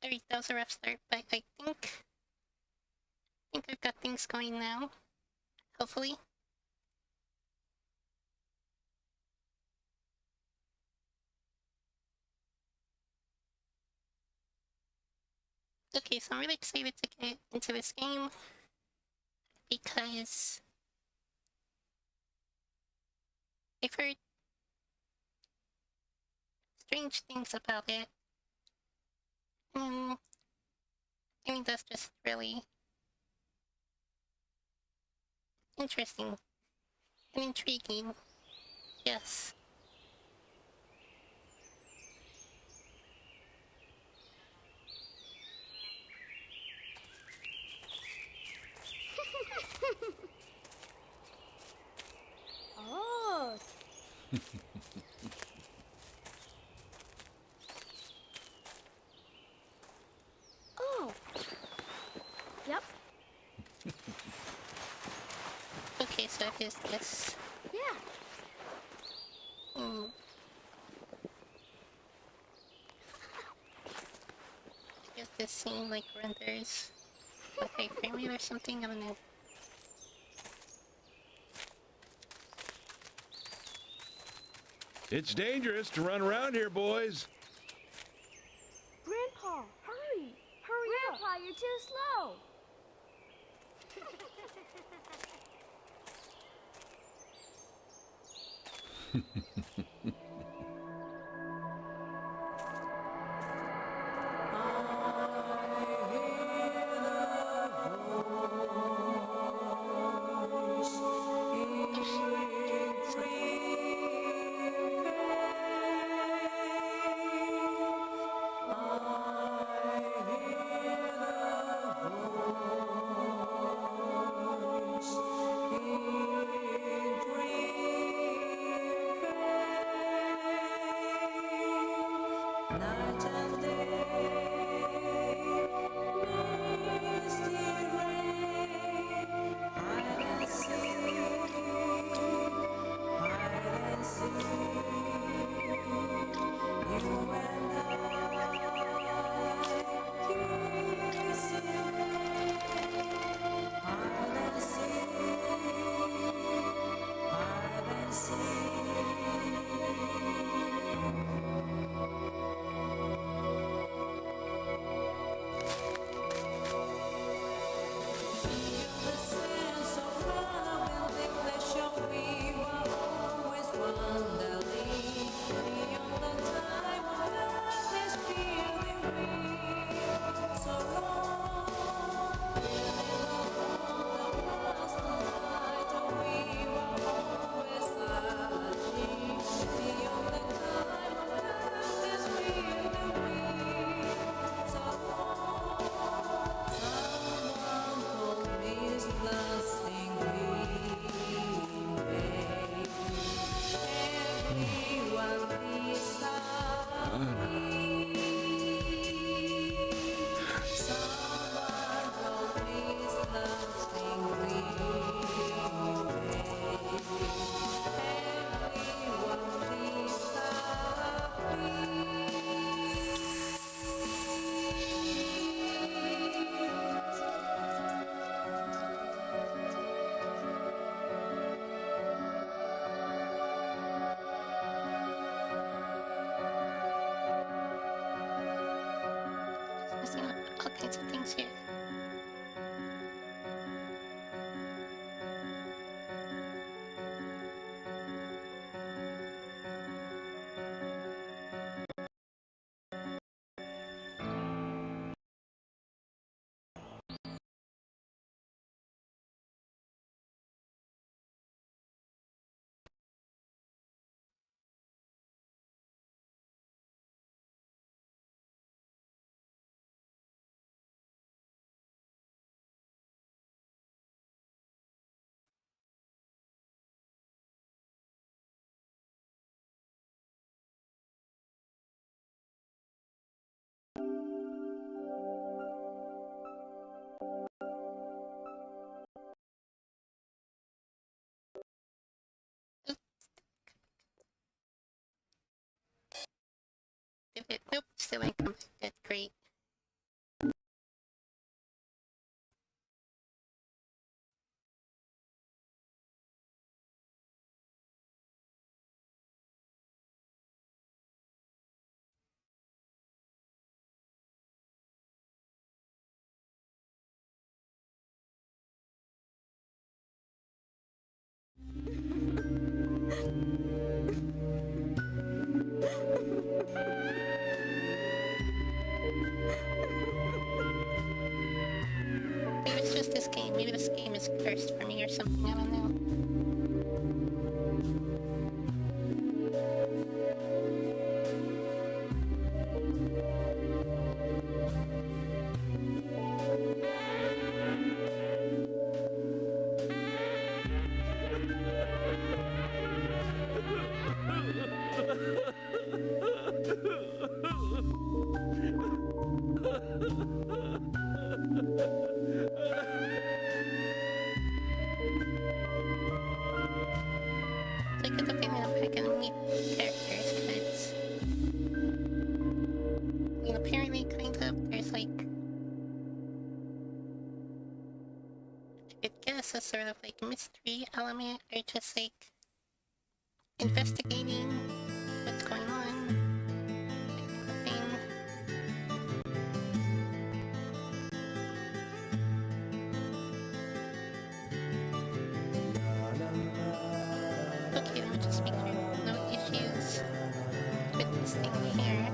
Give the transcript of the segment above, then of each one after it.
Alright, that was a rough start, but I think I've got things going now. Hopefully. Okay, so I'm really excited to get into this game because I've heard strange things about it. And I mean, that's just really interesting and intriguing. Yes. Oh. Oh. Yep. Okay, so it is this. Yeah. I guess this scene like renders a high frame rate or something, I don't know. It's dangerous to run around here, boys. Grandpa, hurry! Hurry up! Grandpa, you're too slow! Missing all kinds of things here. Nope, still incomplete. Great. has a sort of like mystery element or just like investigating what's going on, that kind of thing. Okay, let me just make sure no issues with this thing here.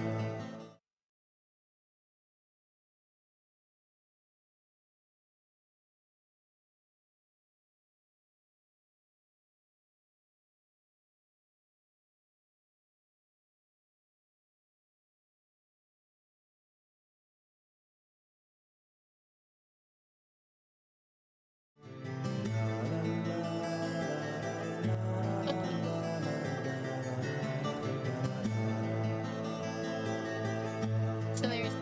So there's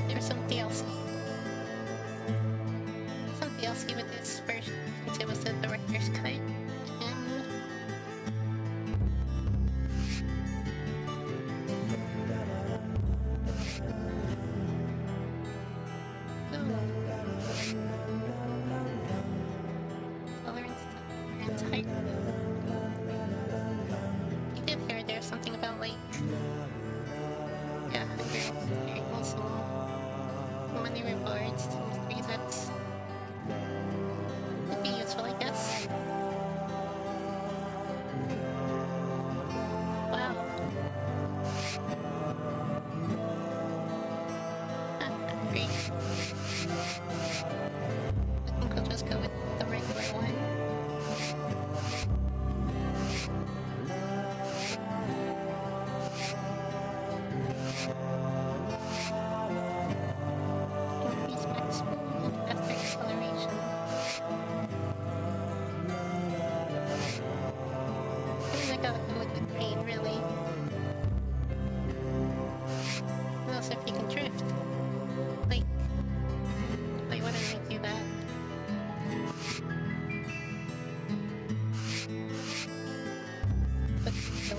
there's some DLC. Some DLC with this version since it was the director's cut. And you did hear there's something about like very small money rewards to mysteries that's would be useful, I guess. Wow. Great. I think we'll just go with the regular one. Increase max speed and faster acceleration. I mean, I gotta go with the green, really. What else if you can drift? Like, why wouldn't I do that? But still.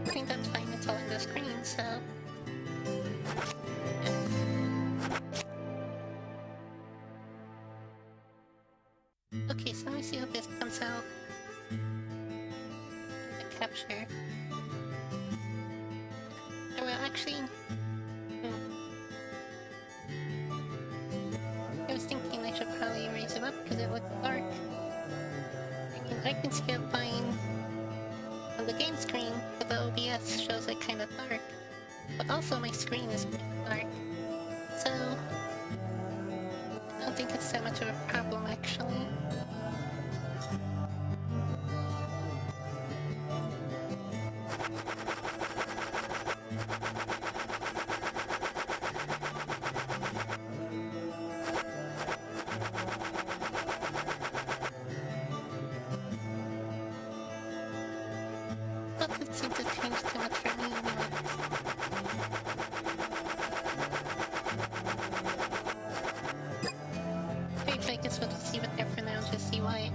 I think that's fine, it's all on the screen, so... Okay, so let me see how this comes out. The capture. I will actually... I was thinking I should probably raise it up because it looks dark. I can see it fine on the game screen, but the OBS shows it kind of dark. But also my screen is pretty dark. So... I don't think it's that much of a problem, actually. Doesn't seem to change too much for me anyway. Wait, I guess we'll just leave it there for now, just see why.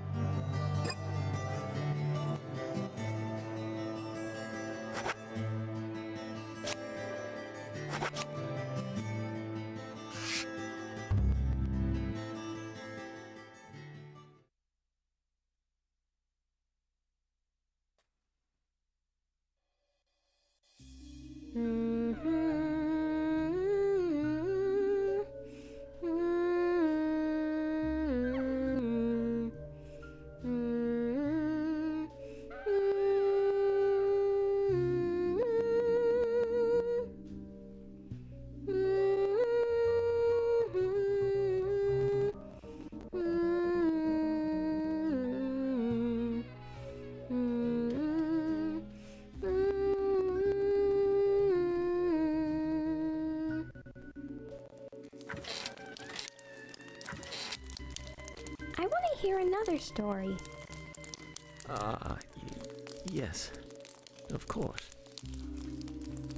hear another story. Yes, of course.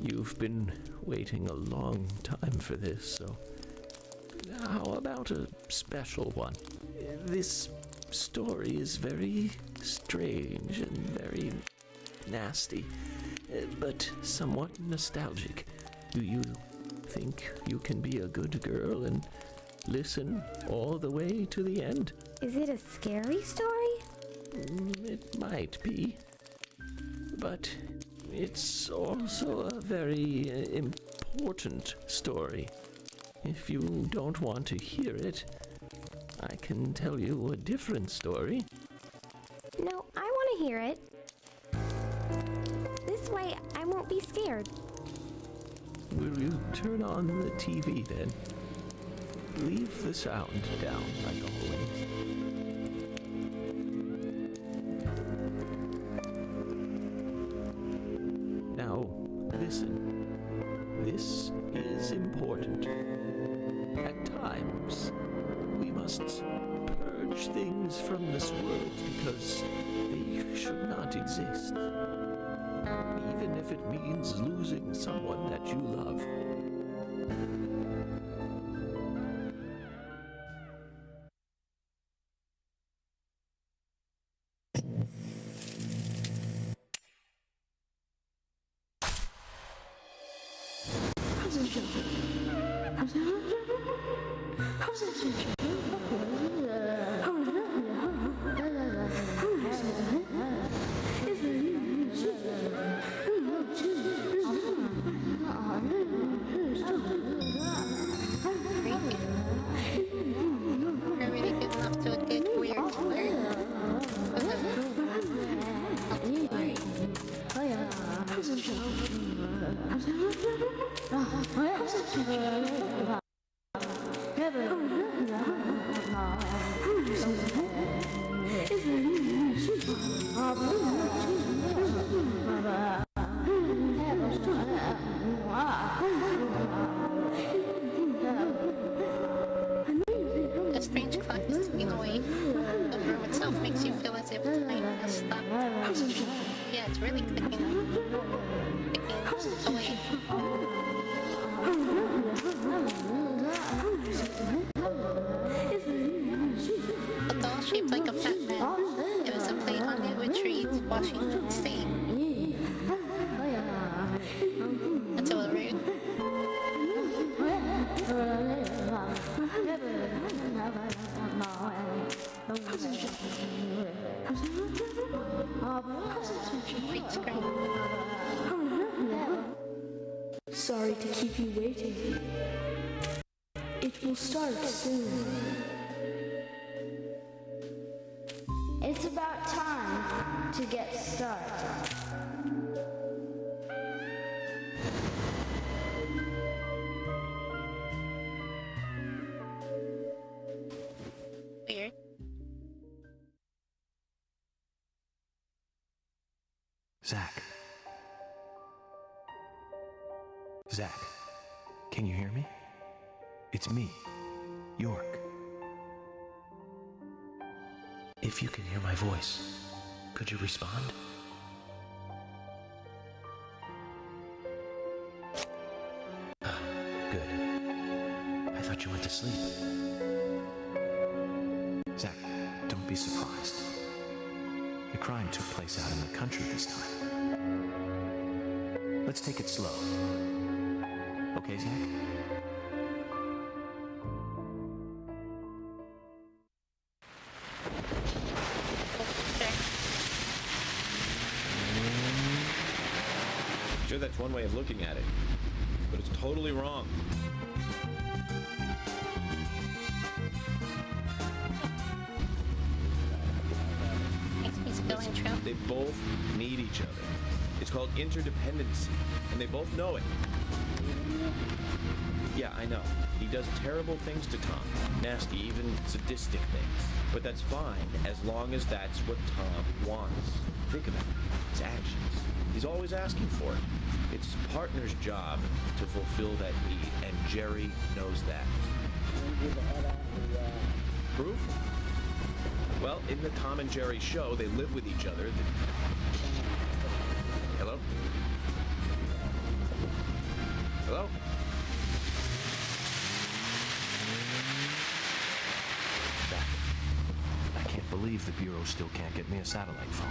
You've been waiting a long time for this, so how about a special one? This story is very strange and very nasty, but somewhat nostalgic. Do you think you can be a good girl and listen all the way to the end? Is it a scary story? It might be, but it's also a very important story. If you don't want to hear it, I can tell you a different story. No, I want to hear it. This way, I won't be scared. Will you turn on the TV then? Leave the sound down like always. Now, listen. This is important. At times, we must purge things from this world because they should not exist. Even if it means losing someone that you love. We're really getting off to a good weird start. A strange clock is ticking away. The room itself makes you feel as if time has stopped. Yeah, it's really clicking away. A doll shaped like a fat man. It was a plate on it which reads Washington State. That's a little rude. Great screen. Sorry to keep you waiting. It will start soon. It's about time to get started. Weird. Zach. Zach, can you hear me? It's me, York. If you can hear my voice, could you respond? Ah, good. I thought you went to sleep. Zach, don't be surprised. The crime took place out in the country this time. Let's take it slow. Okay, Zach? Sure, that's one way of looking at it, but it's totally wrong. Makes me spill intro. They both need each other. It's called interdependency, and they both know it. Yeah, I know. He does terrible things to Tom. Nasty, even sadistic things. But that's fine, as long as that's what Tom wants. Think about it. His actions. He's always asking for it. It's his partner's job to fulfill that need, and Jerry knows that. Proof? Well, in the Tom and Jerry show, they live with each other. Hello? Hello? I can't believe the Bureau still can't get me a satellite phone.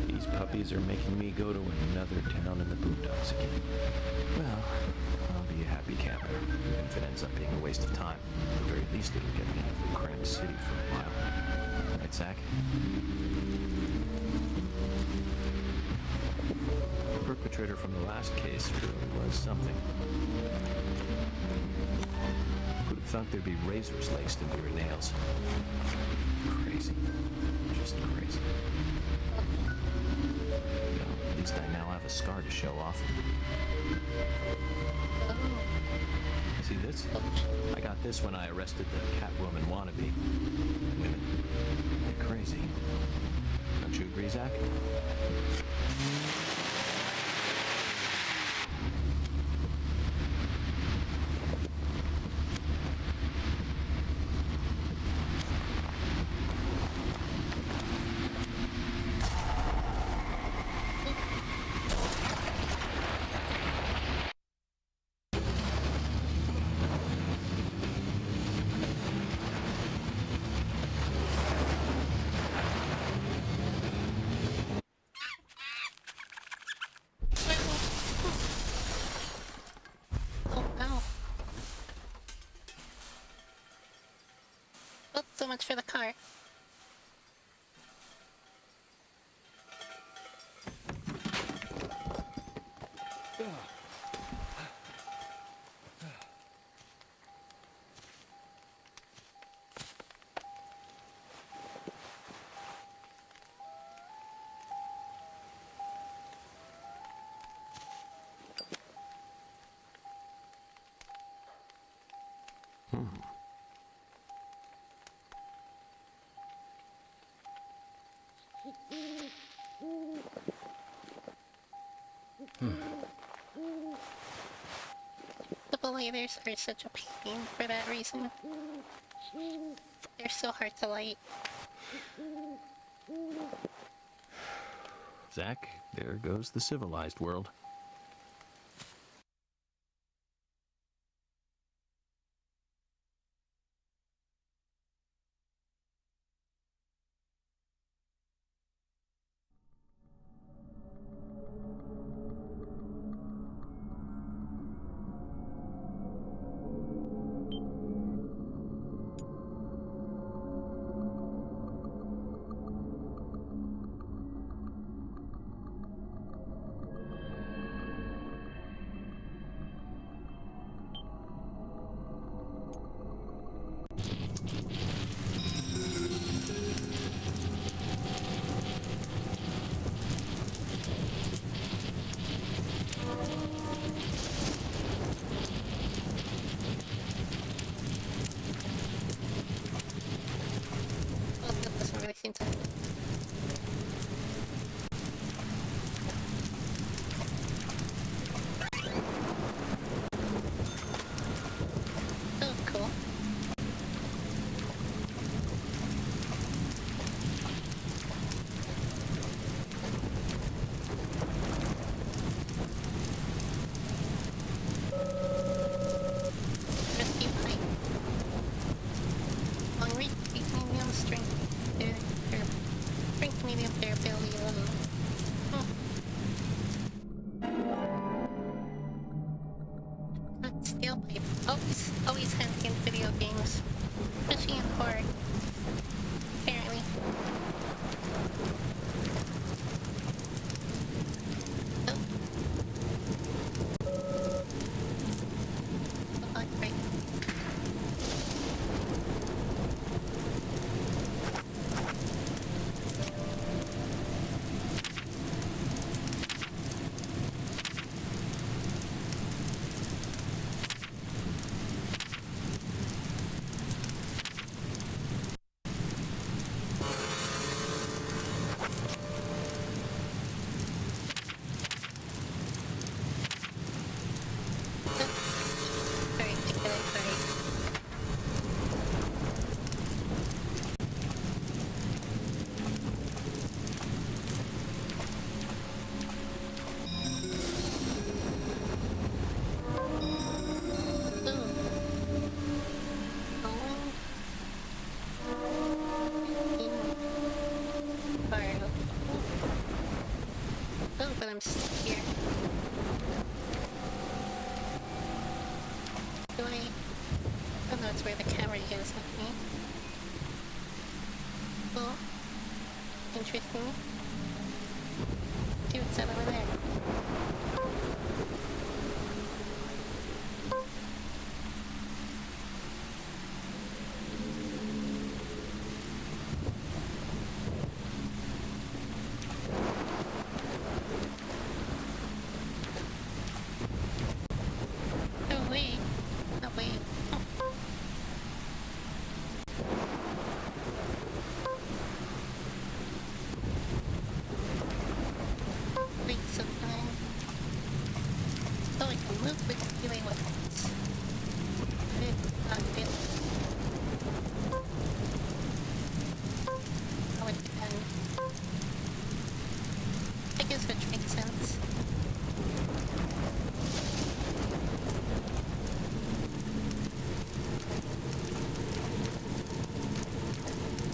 These puppies are making me go to another town in the boondocks again. Well, I'll be a happy camper, even if it ends up being a waste of time. At the very least, it'll get me out of the cramped city for a while. Right, Zach? The perpetrator from the last case really was something. Who'd have thought there'd be razors laced into your nails? Crazy. Just crazy. Well, at least I now have a scar to show off. See this? I got this when I arrested the Catwoman wannabe. Women. They're crazy. Don't you agree, Zach? Oh, ow. Oh, so much for the car. The belators are such a pain for that reason. They're so hard to light. Zach, there goes the civilized world. Oh, that doesn't really seem to... Oh, cool. Rescue pipe. Long reach, medium strength, strength medium durability level. Steel pipe. Always handy in video games. Especially in horror. Apparently. Oh. Oh, right. I'm stuck here. Do I... Oh no, it's where the camera is, not me. Cool. Interesting. See what's that over there? Oh wait. Oh wait. Oh. Wait, so I can move with healing weapons. Not good. Oh, it depends. I guess which makes sense.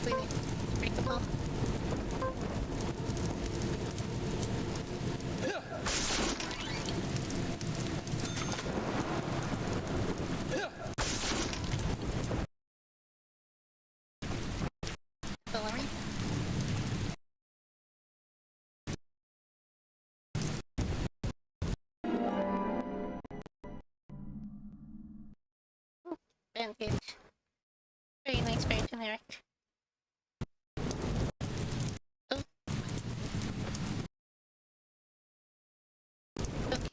Wait, breakable. Celery. Bandage. Very nice, very generic. Oh. Okay.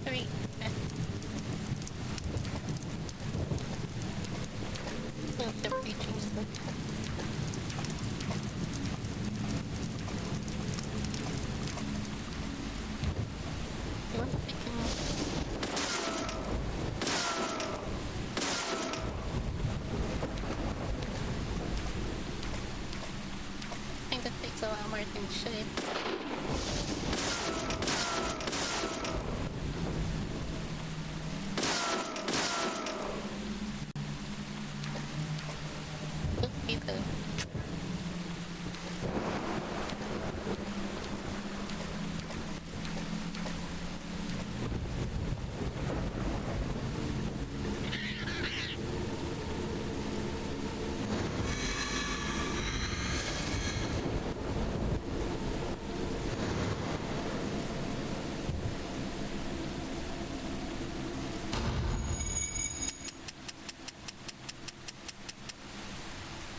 Three. Oh, they're reaching stuff. You want to pick him up? Kinda takes a while more than it should. Okay though.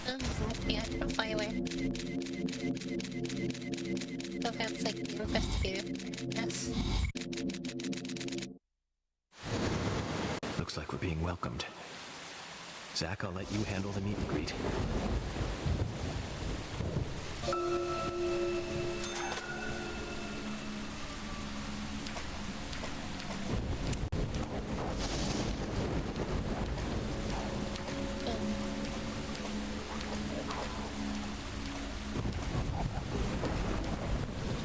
Oh, the profiler. So that's like the investigator. Yes. Looks like we're being welcomed. Zach, I'll let you handle the meet and greet.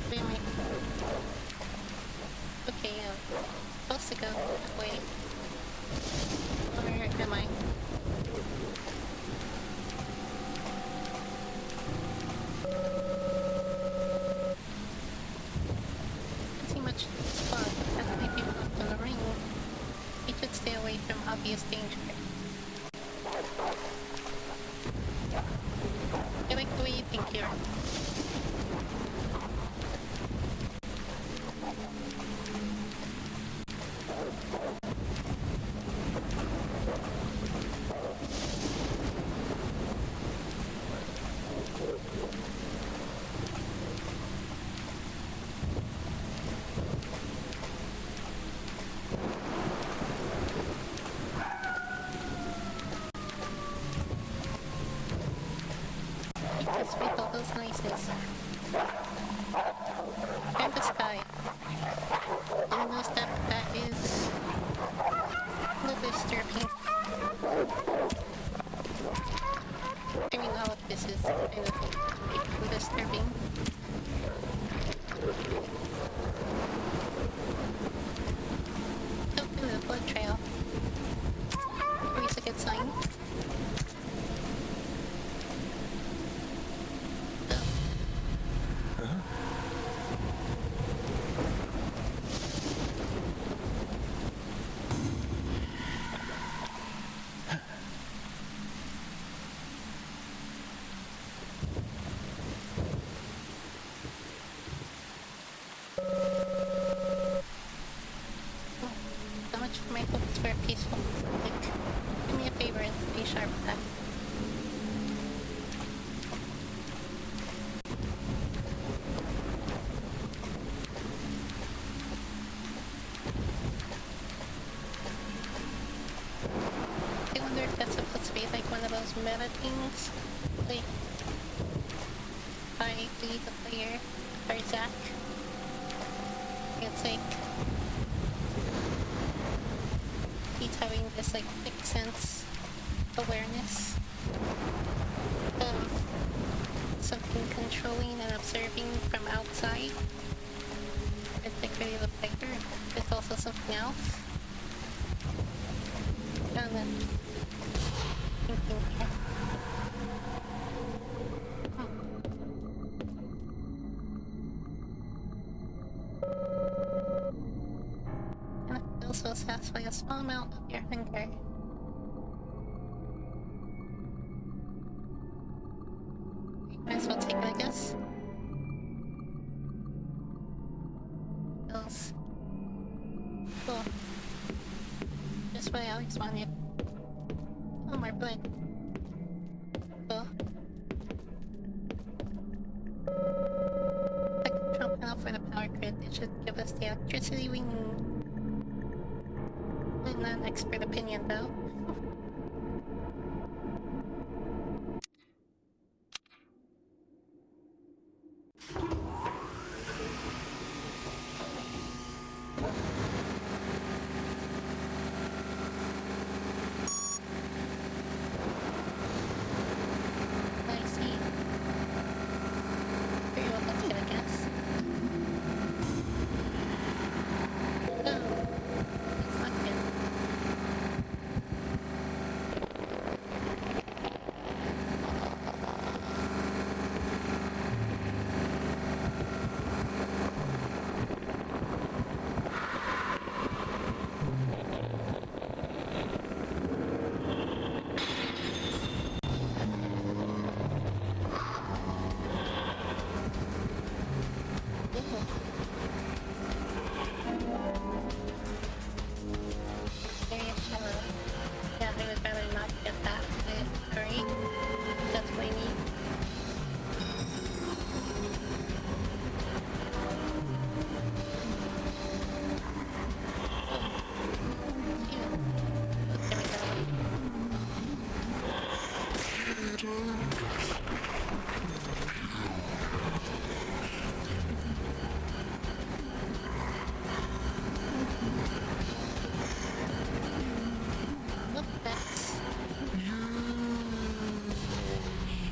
Where am I? Okay, supposed to go that way. Where am I? Don't see much spot. Has many people left on the ring. We should stay away from obvious danger. I like the way you think here. those noises. And the sky. And knows that is a little disturbing. I mean, all of this is kind of disturbing. Oh, the blood trail. Always a good sign. So much for my hopes for a peaceful like, do me a favor and be sharp with that. I wonder if that's supposed to be like one of those meta things. Like by the player or Zach. It's like he's having this like sixth sense awareness of something controlling and observing from outside. Particularly the player. There's also something else. And then thinking here. And it will also satisfy a small amount of your hunger. Might as well take it, I guess. Pills. Cool. Just what I always wanted. Oh, more blood. Cool. The control panel for the power grid. It should give us the electricity we need. I'm not an expert opinion though. I see. Very well put together, I guess. Oh, it's not good. Very shallow. Yeah, I would rather not get that. Hurry. That's what I need. Phew. There we go. Look, that's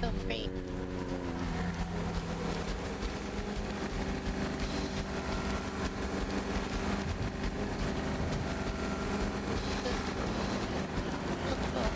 so great. So cool.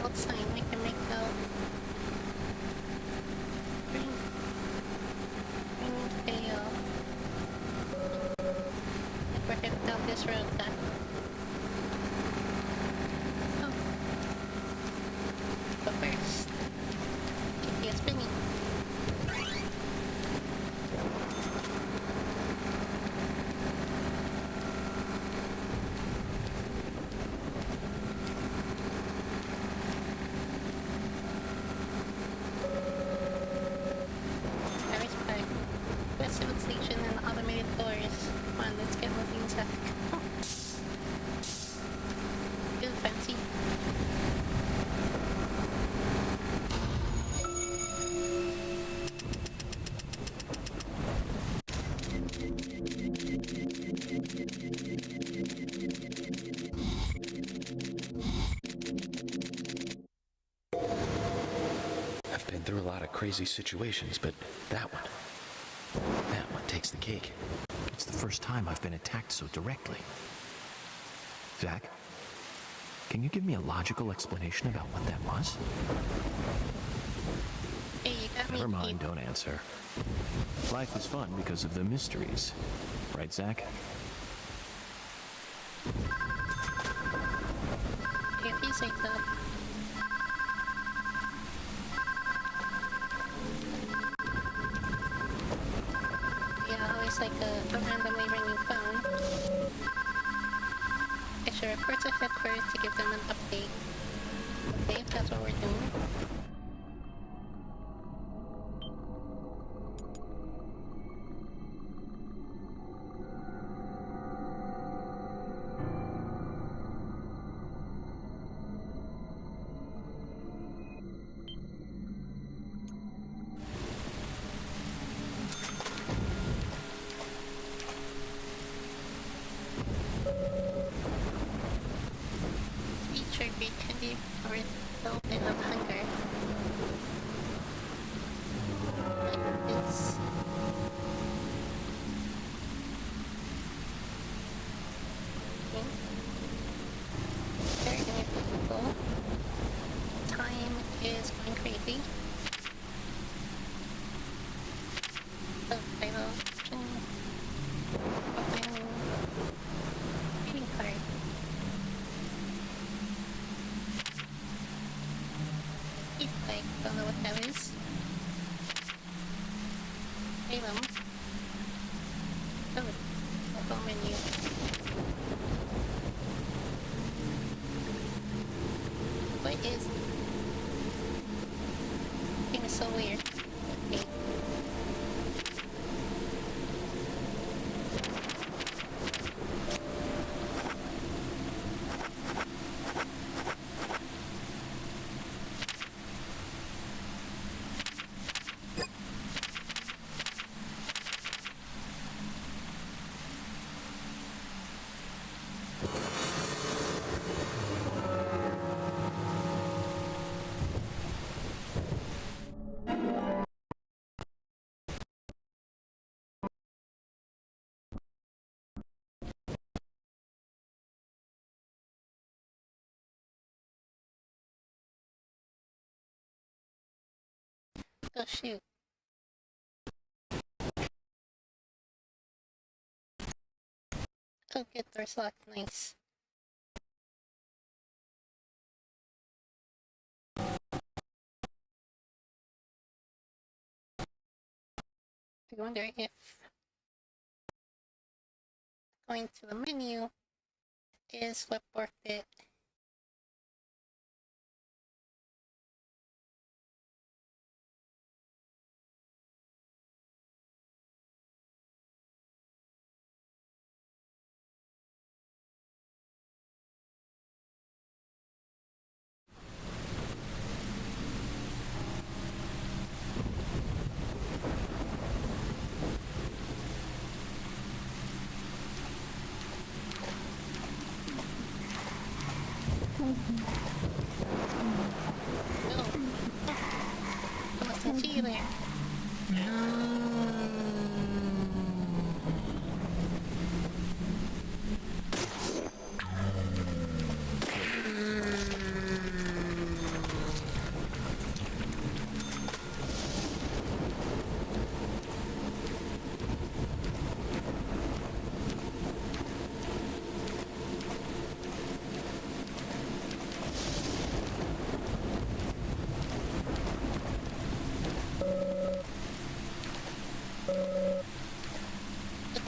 What sign I can make though? Green tail. We're headed down this road then. Oh. But first, keep you spinning. I've been through a lot of crazy situations, but that one takes the cake. It's the first time I've been attacked so directly. Zach, can you give me a logical explanation about what that was? Hey, you got me. Never mind, don't answer. Life is fun because of the mysteries. Right, Zach? If you say so. Yeah, always like a randomly ringing phone. I should report to headquarters to give them an update. Okay, if that's what we're doing. Feature great candy for filled in of hunger. Like this. Very inevitable. Time is going crazy. Subtitle option. Open reading card. Like, don't know what that is. Salem. Oh, local menu. What is... Thing is so weird. Okay. Oh shoot. Oh good, door's locked, nice. I wonder if going to the menu is what worth it. No. I mustn't see you there.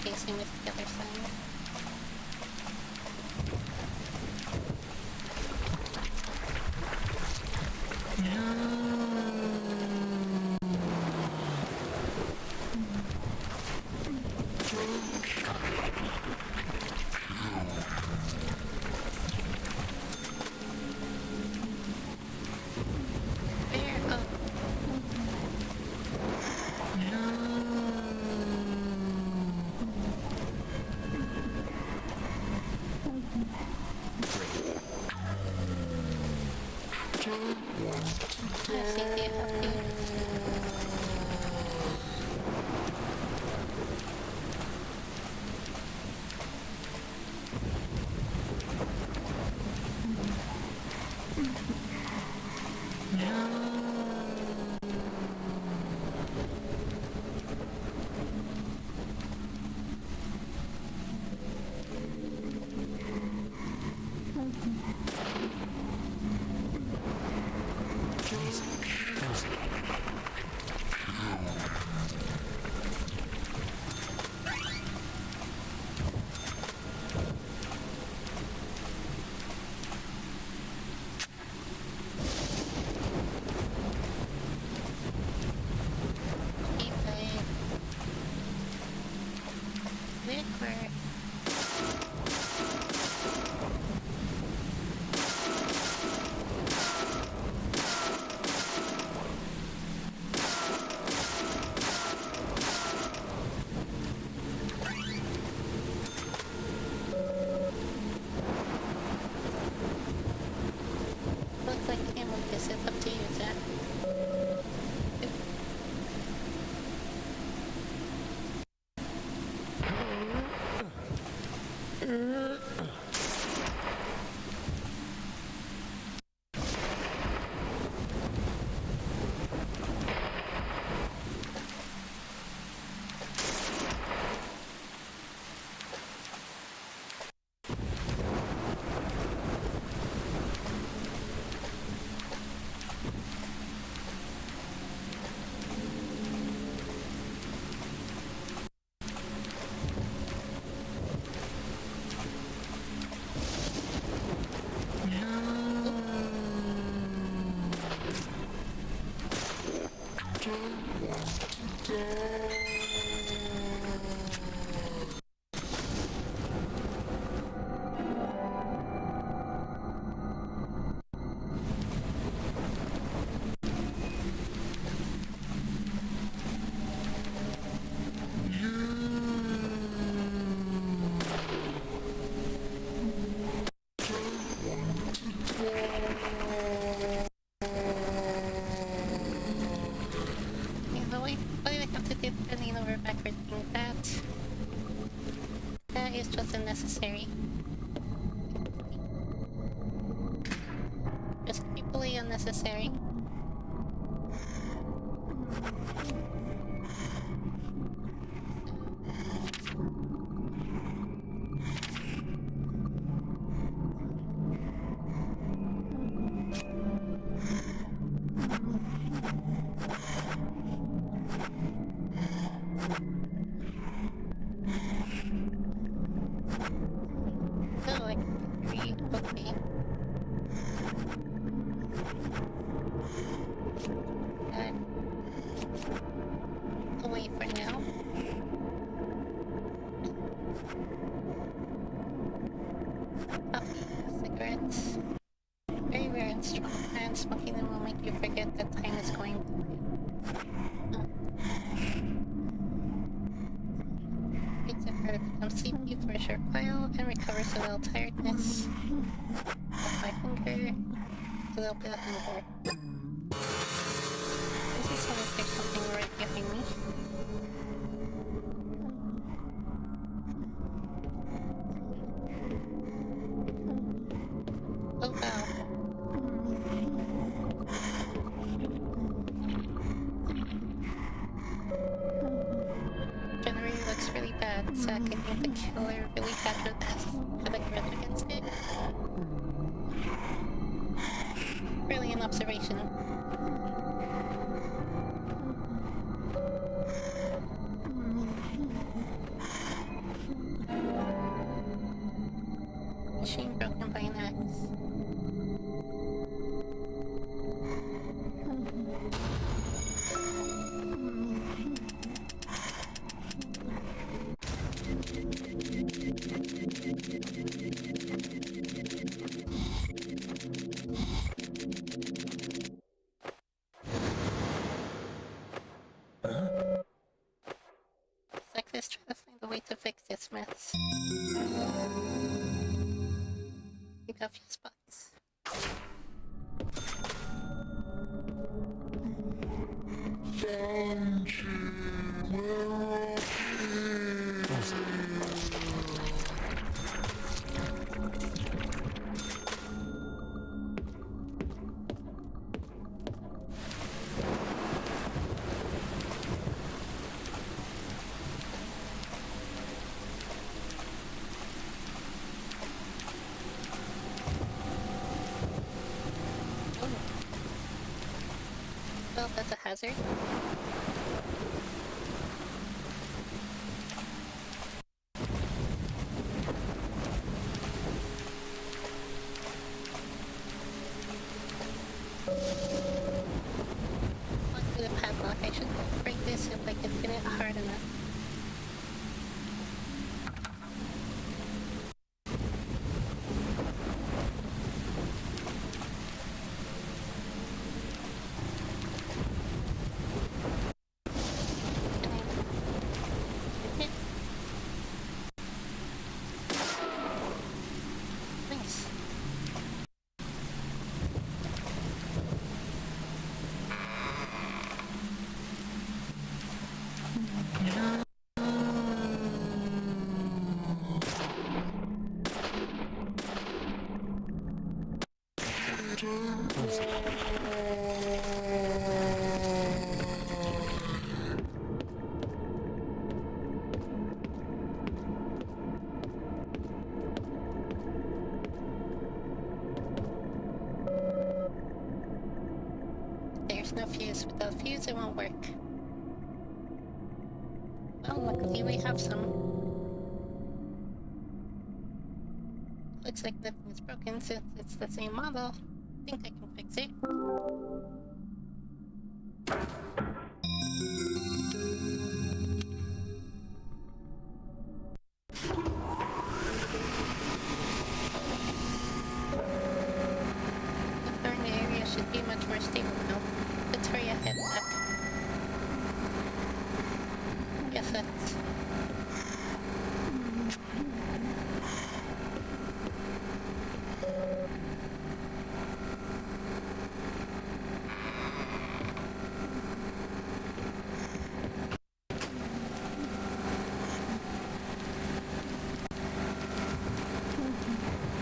Okay, same with the other side. Where? Oh. I think they have to. Looks like camel kiss. It's up to you, Zach. That is just unnecessary. Just equally unnecessary. So I can read. Okay. Away for now. Coffee, cigarettes. Very rare and strong, and smoking them will make you forget that time is going to Takes effort to become sleepy for a short while and recovers a little tiredness. My hunger, a little bit of hunger. This is sounds like something right behind me. Oh wow. Generator looks really bad, Zach. I think the killer really had a grudge against it. Brilliant observation. Machine broken by an axe. Cyclists try to find a way to fix this mess. Pick up your spots. That's a hazard. Look for the padlock. I should break this if I can pin it hard enough. Nice. There's no fuse. Without fuse, it won't work. Well, luckily we have some. Looks like nothing is broken since it's the same model. I think I can fix it. The burn area should be much more stable now. Let's hurry ahead back. Yes, that's...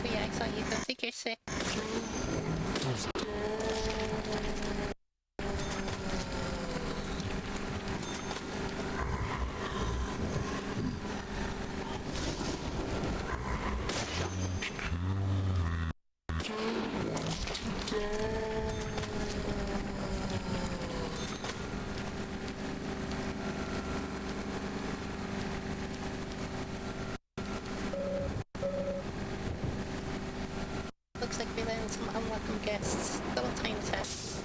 Oh yeah, I saw you. Don't think you're sick. Looks like we landed some unwelcome guests. Double time test.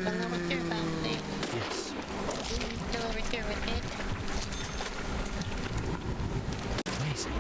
Don't know what you're about, Nick. Yes. Go over here with it. Amazing.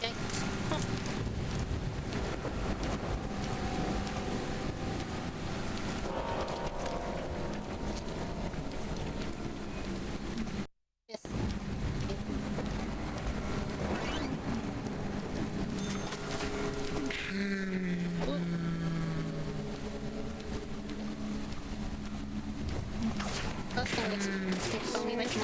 Yikes. Yes. Those things only like that.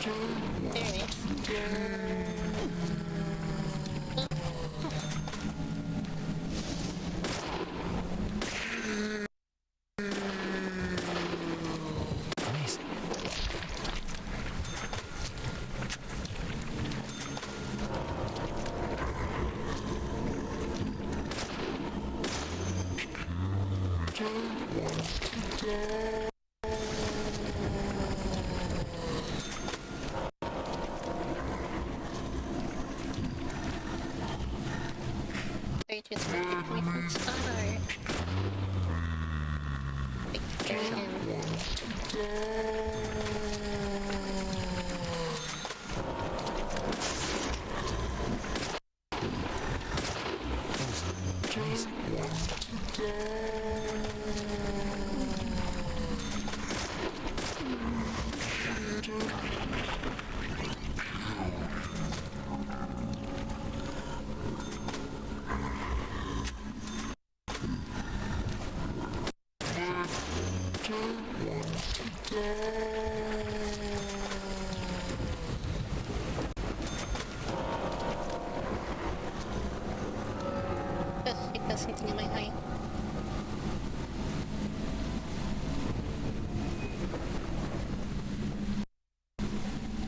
Amazing. They just took me from Star. Just because it's in my height.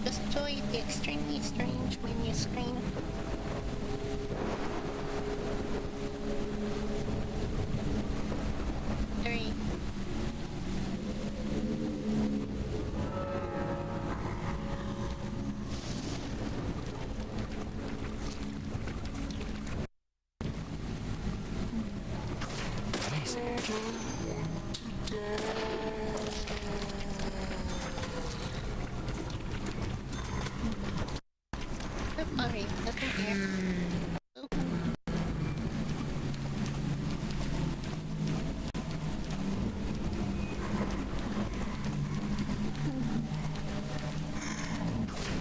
Just enjoy the extremely strange menu screen. Three. Oh, alright, nothing here. Oh.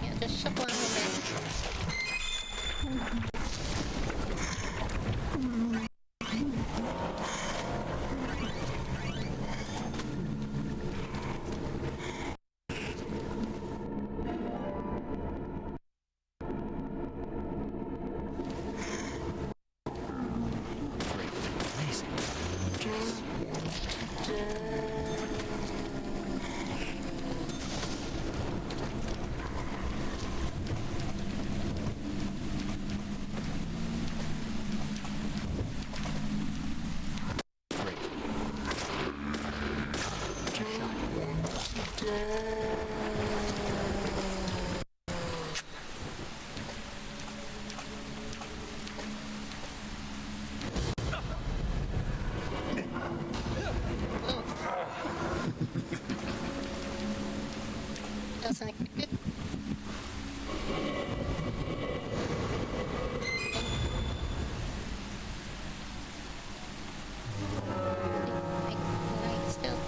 Yeah, just shuffle on the bed. Doesn't expect it. Night still.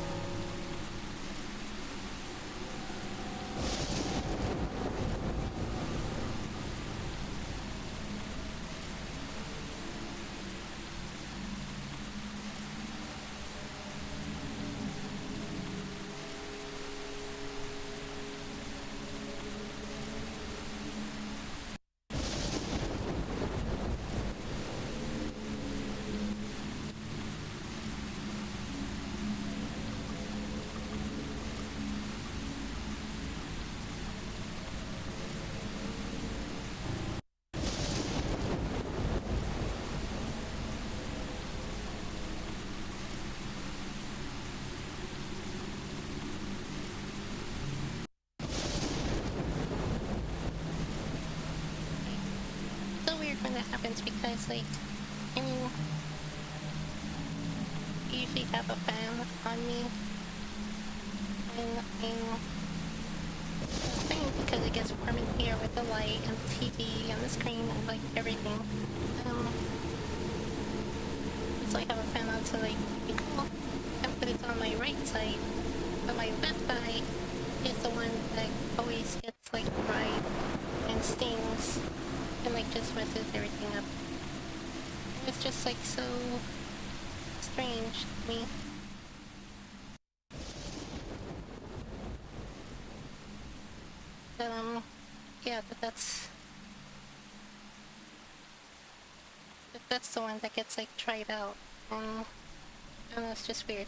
So weird when that happens because, like, I mean, I usually have a fan on me when I'm playing because it gets warm in here with the light and the TV and the screen and, like, everything. So I have a fan on to, like, be cool. But it's on my right side, but my left eye is the one that always gets, like, fried and stings and, like, just messes everything up. It's just, like, so strange to me. that, yeah, that's the one that gets, like, tried out. And, I don't know, it's just weird.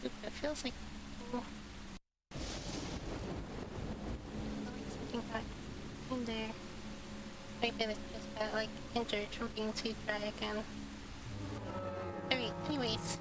It feels like... Oh, something got in there. Maybe it just got, like, injured from being too dry again. Alright, anyways.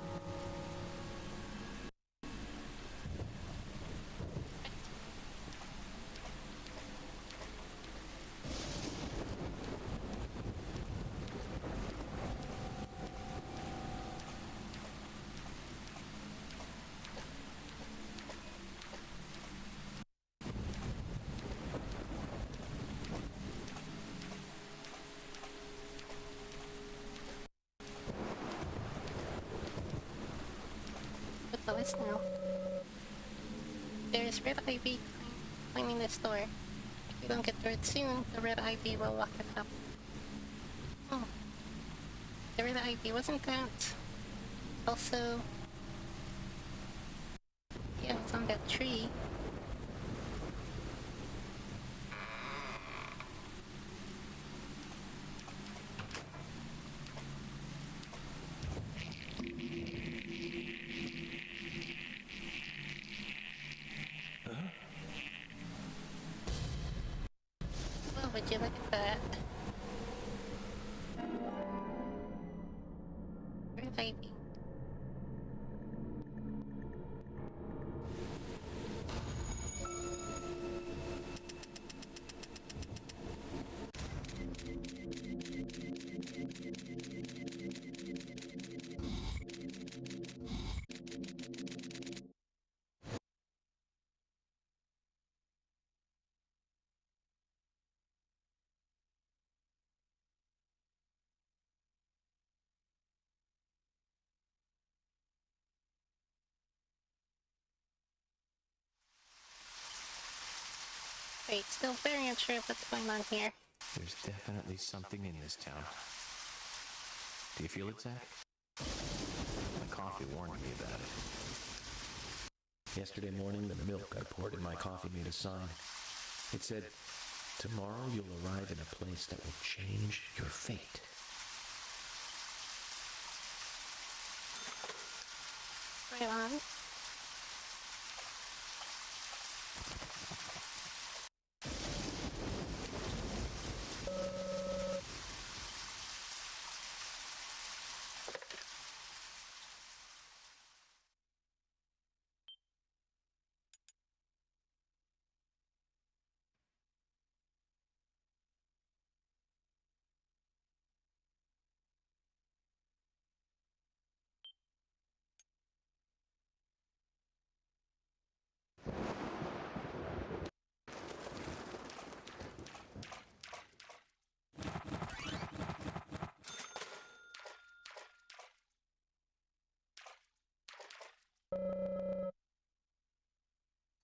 With the list now. There's red ivy climbing this door. If you don't get through it soon, the red ivy will lock it up. Oh. The red ivy wasn't that. Also... yeah, it's on that tree. Oh, would you look at that? Red ivy. Wait, still very unsure of what's going on here. There's definitely something in this town. Do you feel it, Zach? My coffee warned me about it. Yesterday morning, the milk I poured in my coffee made a sign. It said, "Tomorrow you'll arrive in a place that will change your fate." Right on.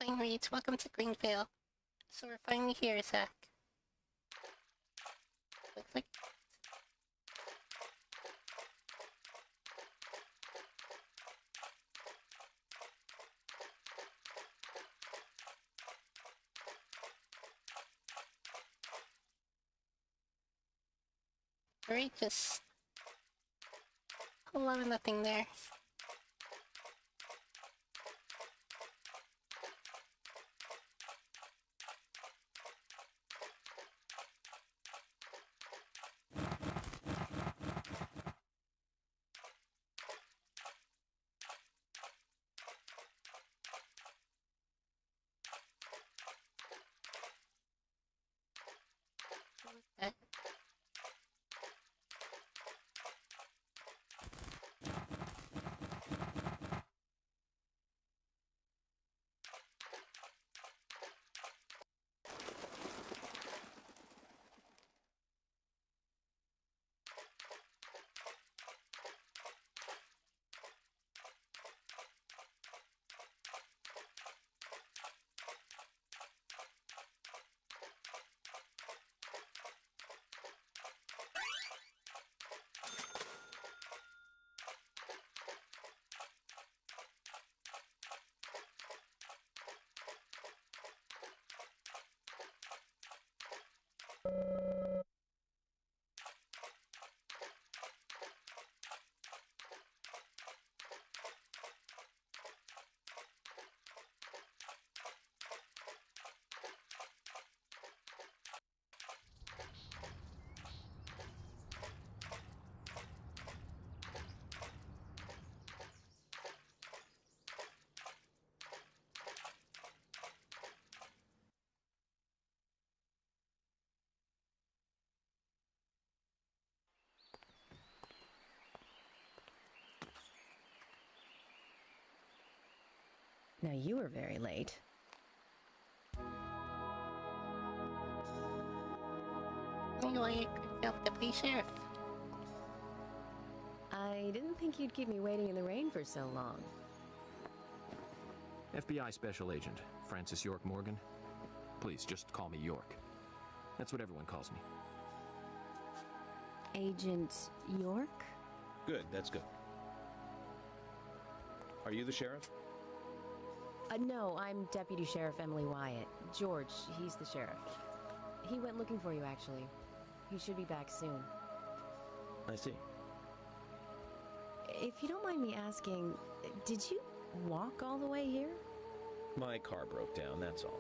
Sign reads, "Welcome to Greenvale." So we're finally here, Zach. Looks like... Just a lot of nothing there. Okay. Now you were very late. Anyway, you could help the police sheriff. I didn't think you'd keep me waiting in the rain for so long. FBI Special Agent, Francis York Morgan. Please, just call me York. That's what everyone calls me. Agent York? Good, that's good. Are you the sheriff? No, I'm Deputy Sheriff Emily Wyatt. George, he's the sheriff. He went looking for you, actually. He should be back soon. I see. If you don't mind me asking, did you walk all the way here? My car broke down, that's all.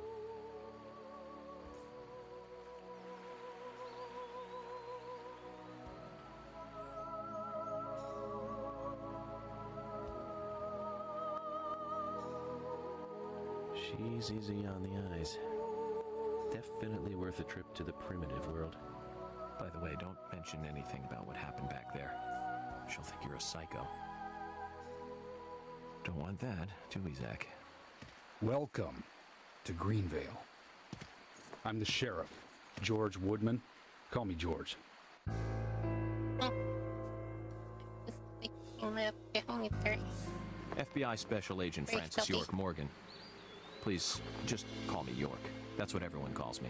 She's easy on the eyes. Definitely worth a trip to the primitive world. By the way, don't mention anything about what happened back there. She'll think you're a psycho. Don't want that, do we, Zach? Welcome to Greenvale. I'm the sheriff, George Woodman. Call me George. FBI Special Agent Great, Francis Sophie. York Morgan. Please, just call me York. That's what everyone calls me.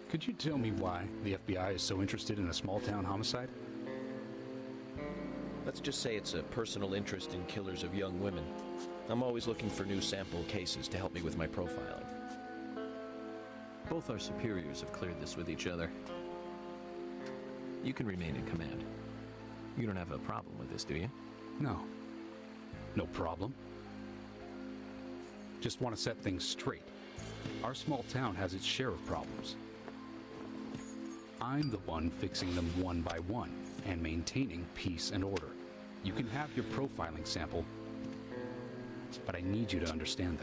Could you tell me why the FBI is so interested in a small-town homicide? Let's just say it's a personal interest in killers of young women. I'm always looking for new sample cases to help me with my profiling. Both our superiors have cleared this with each other. You can remain in command. You don't have a problem with this, do you? No. No problem. Just want to set things straight. Our small town has its share of problems. I'm the one fixing them one by one and maintaining peace and order. You can have your profiling sample, but I need you to understand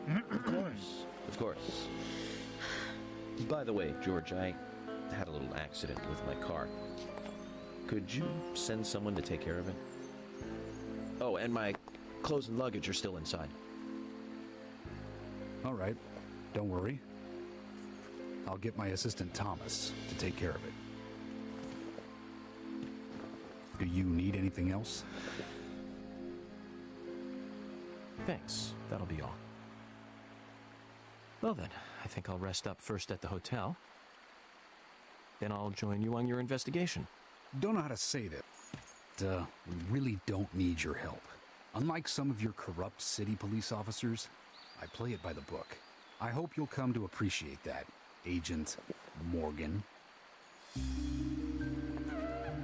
that. Of course. Of course. By the way, George, I had a little accident with my car. Could you send someone to take care of it? Oh, and my clothes and luggage are still inside. All right. Don't worry. I'll get my assistant Thomas to take care of it. Do you need anything else? Thanks. That'll be all. Well then, I think I'll rest up first at the hotel. Then I'll join you on your investigation. Don't know how to say that. We really don't need your help. Unlike some of your corrupt city police officers, I play it by the book. I hope you'll come to appreciate that, Agent Morgan.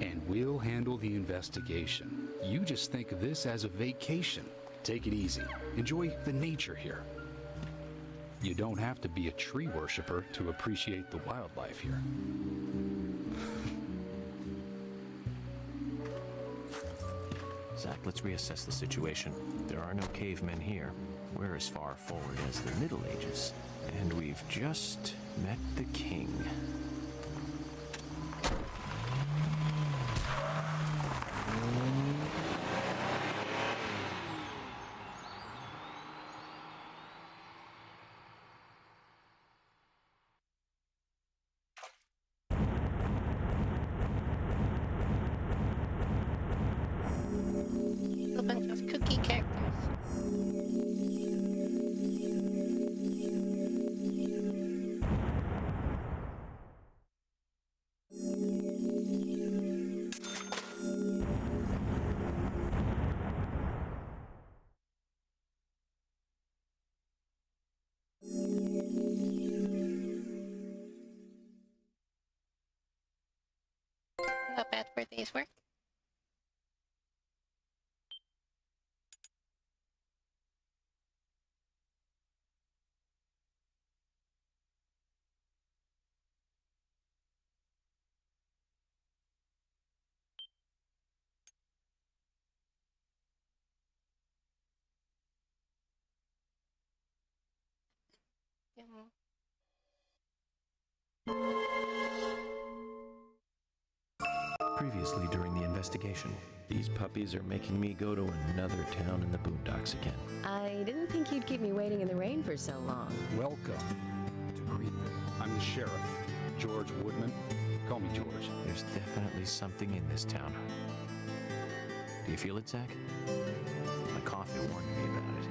And we'll handle the investigation. You just think of this as a vacation. Take it easy. Enjoy the nature here. You don't have to be a tree worshiper to appreciate the wildlife here. Zach, let's reassess the situation. There are no cavemen here. We're as far forward as the Middle Ages. And we've just met the king. A bunch of cookie characters. Not bad for a day's work. previously during the investigation. These puppies are making me go to another town in the boondocks again. I didn't think you'd keep me waiting in the rain for so long. Welcome to Greenville. I'm the sheriff, George Woodman. Call me George. There's definitely something in this town. Do you feel it, Zach? My coffee warned me about it.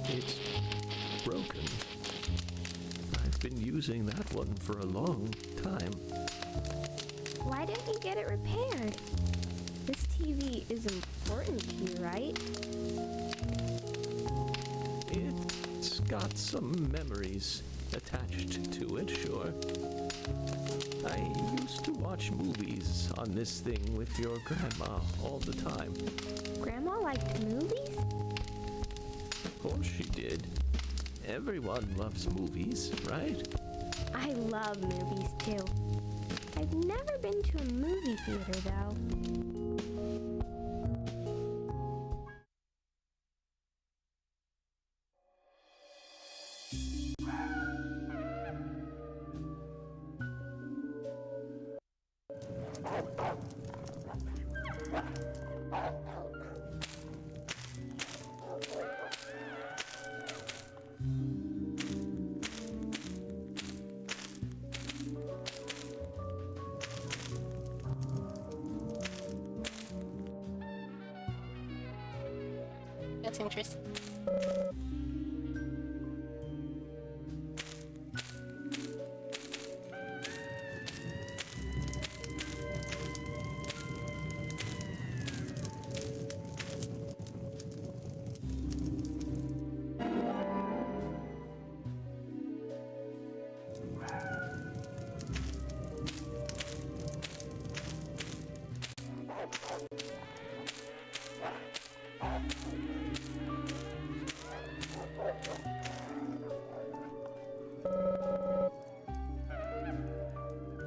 It's broken. I've been using that one for a long time. Why didn't you get it repaired? This TV is important to you, right? It's got some memories attached to it, sure. I used to watch movies on this thing with your grandma all the time. Grandma liked movies? Of course she did. Everyone loves movies, right? I love movies too. I've never been to a movie theater though. That's interesting.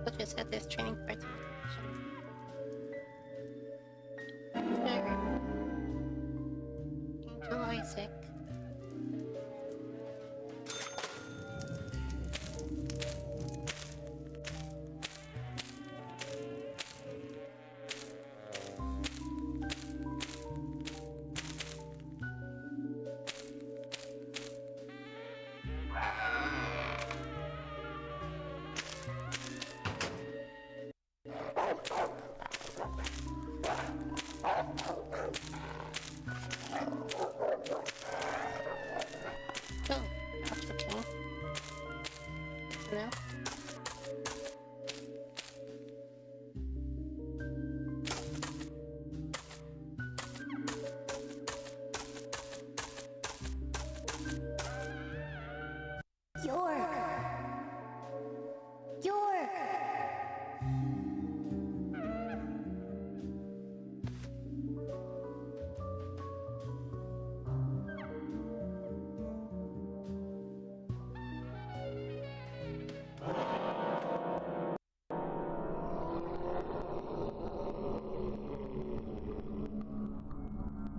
We'll just add this training part to the mission. Angel Isaac. Oh, that's okay. No? York! York!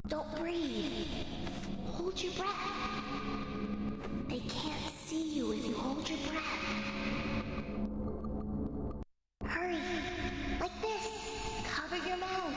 Don't breathe. Hold your breath. They can't see you if you hold your breath. Hurry. Like this. Cover your mouth.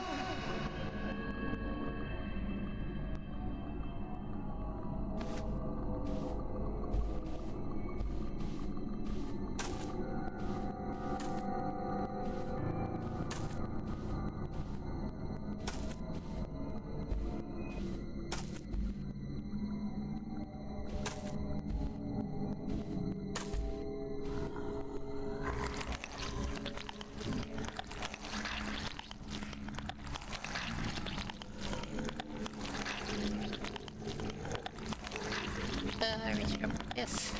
Yes.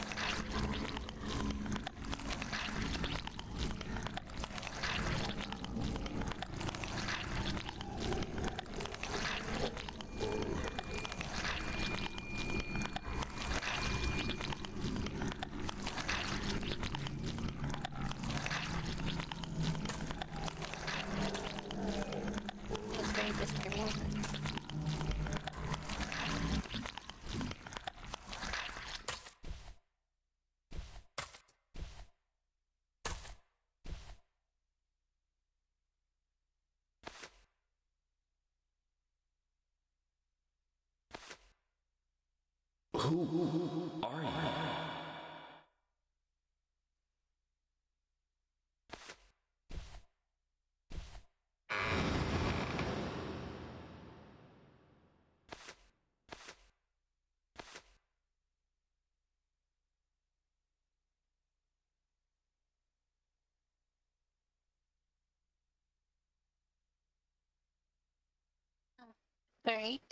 That's very disturbing. Who are you? Alright.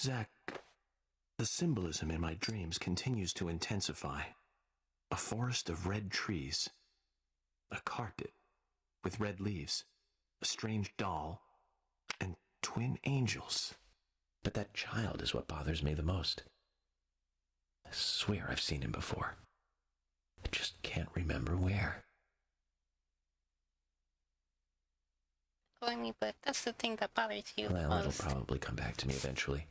Zach, the symbolism in my dreams continues to intensify. A forest of red trees, a carpet with red leaves, a strange doll, and twin angels. But that child is what bothers me the most. I swear I've seen him before. I just can't remember where. Well, I mean, but that's the thing that bothers you Well, it'll most. probably come back to me eventually.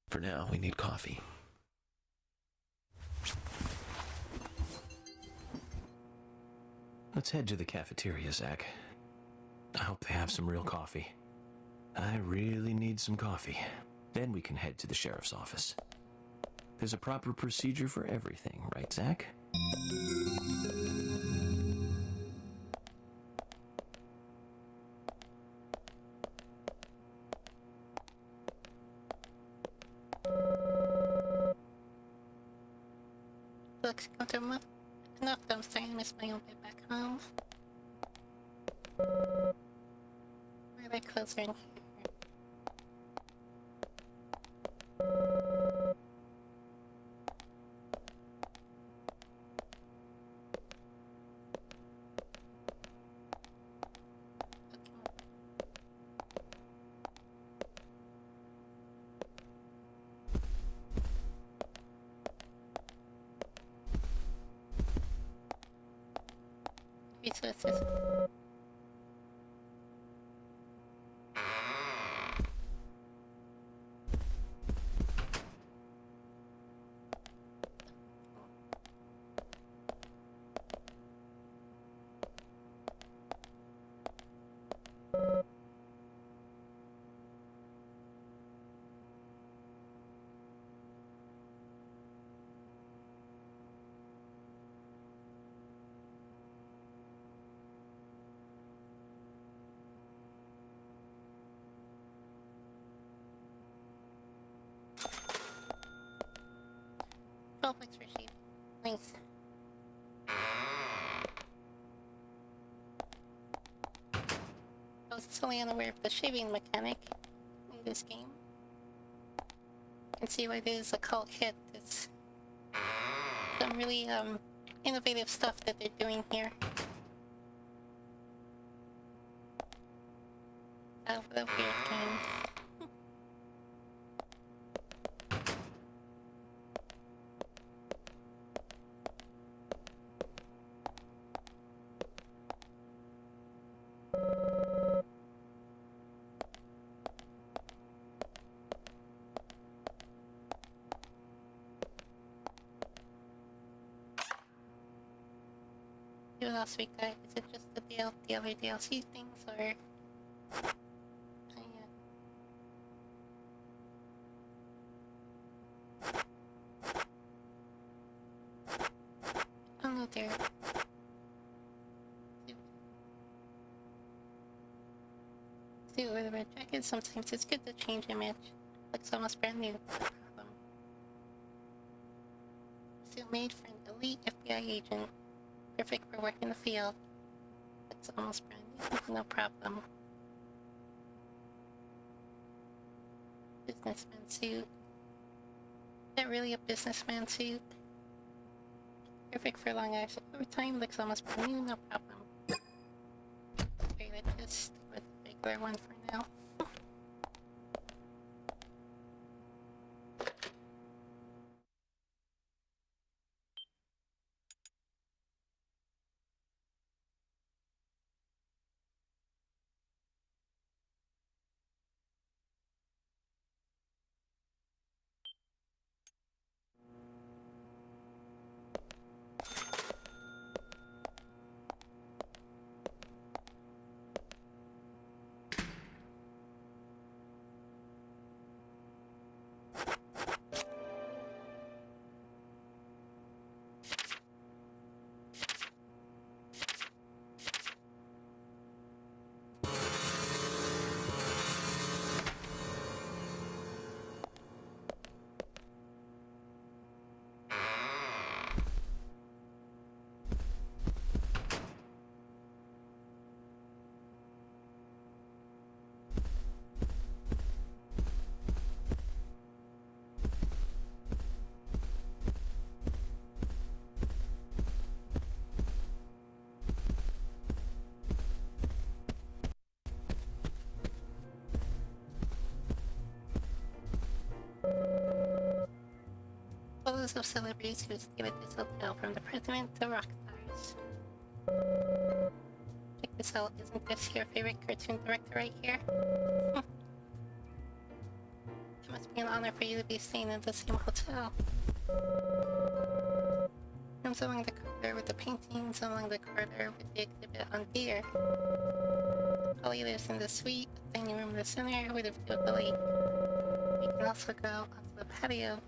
For now, we need coffee. Let's head to the cafeteria, Zach. I hope they have some real coffee. I really need some coffee. Then we can head to the sheriff's office. There's a proper procedure for everything, right, Zach? Looks comfortable enough that I'm starting to miss my own bed back home. My bed clothes are in here. Resources. Complex for sheep. Nice. I was totally unaware of the shaving mechanic in this game. You can see why this is a cult hit. It's some really innovative stuff that they're doing here. Oh, what a weird game. What else we got? Is it just the other DLC things, or? Yeah. Oh no, there. See, with the red jacket, sometimes it's good to change image. Looks almost brand new. Suit made for an elite FBI agent. Perfect for work in the field. It's almost brand new. No problem. Businessman suit. Is that really a businessman suit? Perfect for long hours of overtime. Looks almost brand new, no problem. Okay, let's just stick with the regular one for now. Photos of celebrities who stayed at this hotel, from the president to rock stars. Check this out, isn't this your favorite cartoon director right here? It must be an honor for you to be staying in the same hotel. Rooms along the corridor with the paintings, along the corridor with the exhibit on beer. Polly lives in the suite, the dining room in the center with a view of the lake. You can also go onto the patio.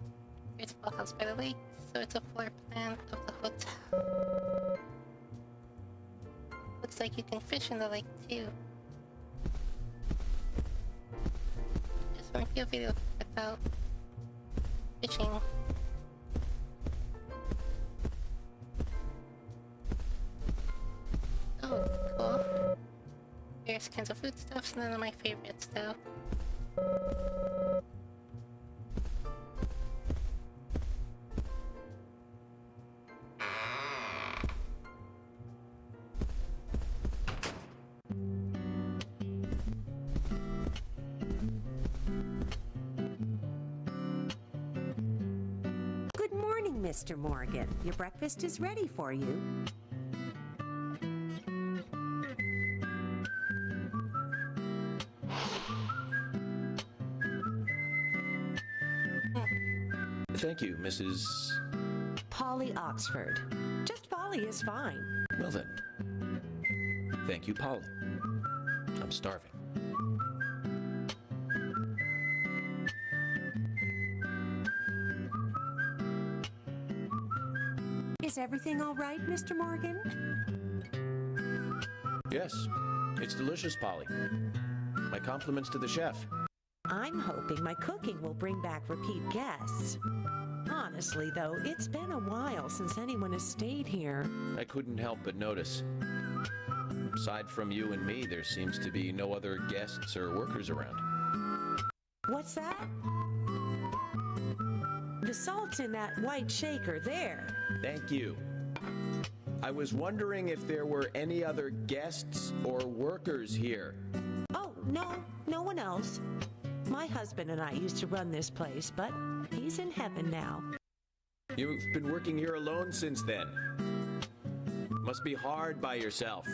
It's a house by the lake, so it's a floor plan of the hotel. Looks like you can fish in the lake too. Just want to feel video without fishing. Oh, cool. Various kinds of foodstuffs, none of my favorites though. Mr. Morgan, your breakfast is ready for you. Thank you, Mrs. Polly Oxford. Just Polly is fine. Well then. Thank you, Polly. I'm starving. Is everything all right, Mr. Morgan? Yes, it's delicious, Polly. My compliments to the chef. I'm hoping my cooking will bring back repeat guests. Honestly, though, it's been a while since anyone has stayed here. I couldn't help but notice. Aside from you and me, there seems to be no other guests or workers around. What's that? The salt's in that white shaker there. Thank you. I was wondering if there were any other guests or workers here. Oh, no one else. My husband and I used to run this place, but he's in heaven now. You've been working here alone since then. Must be hard by yourself.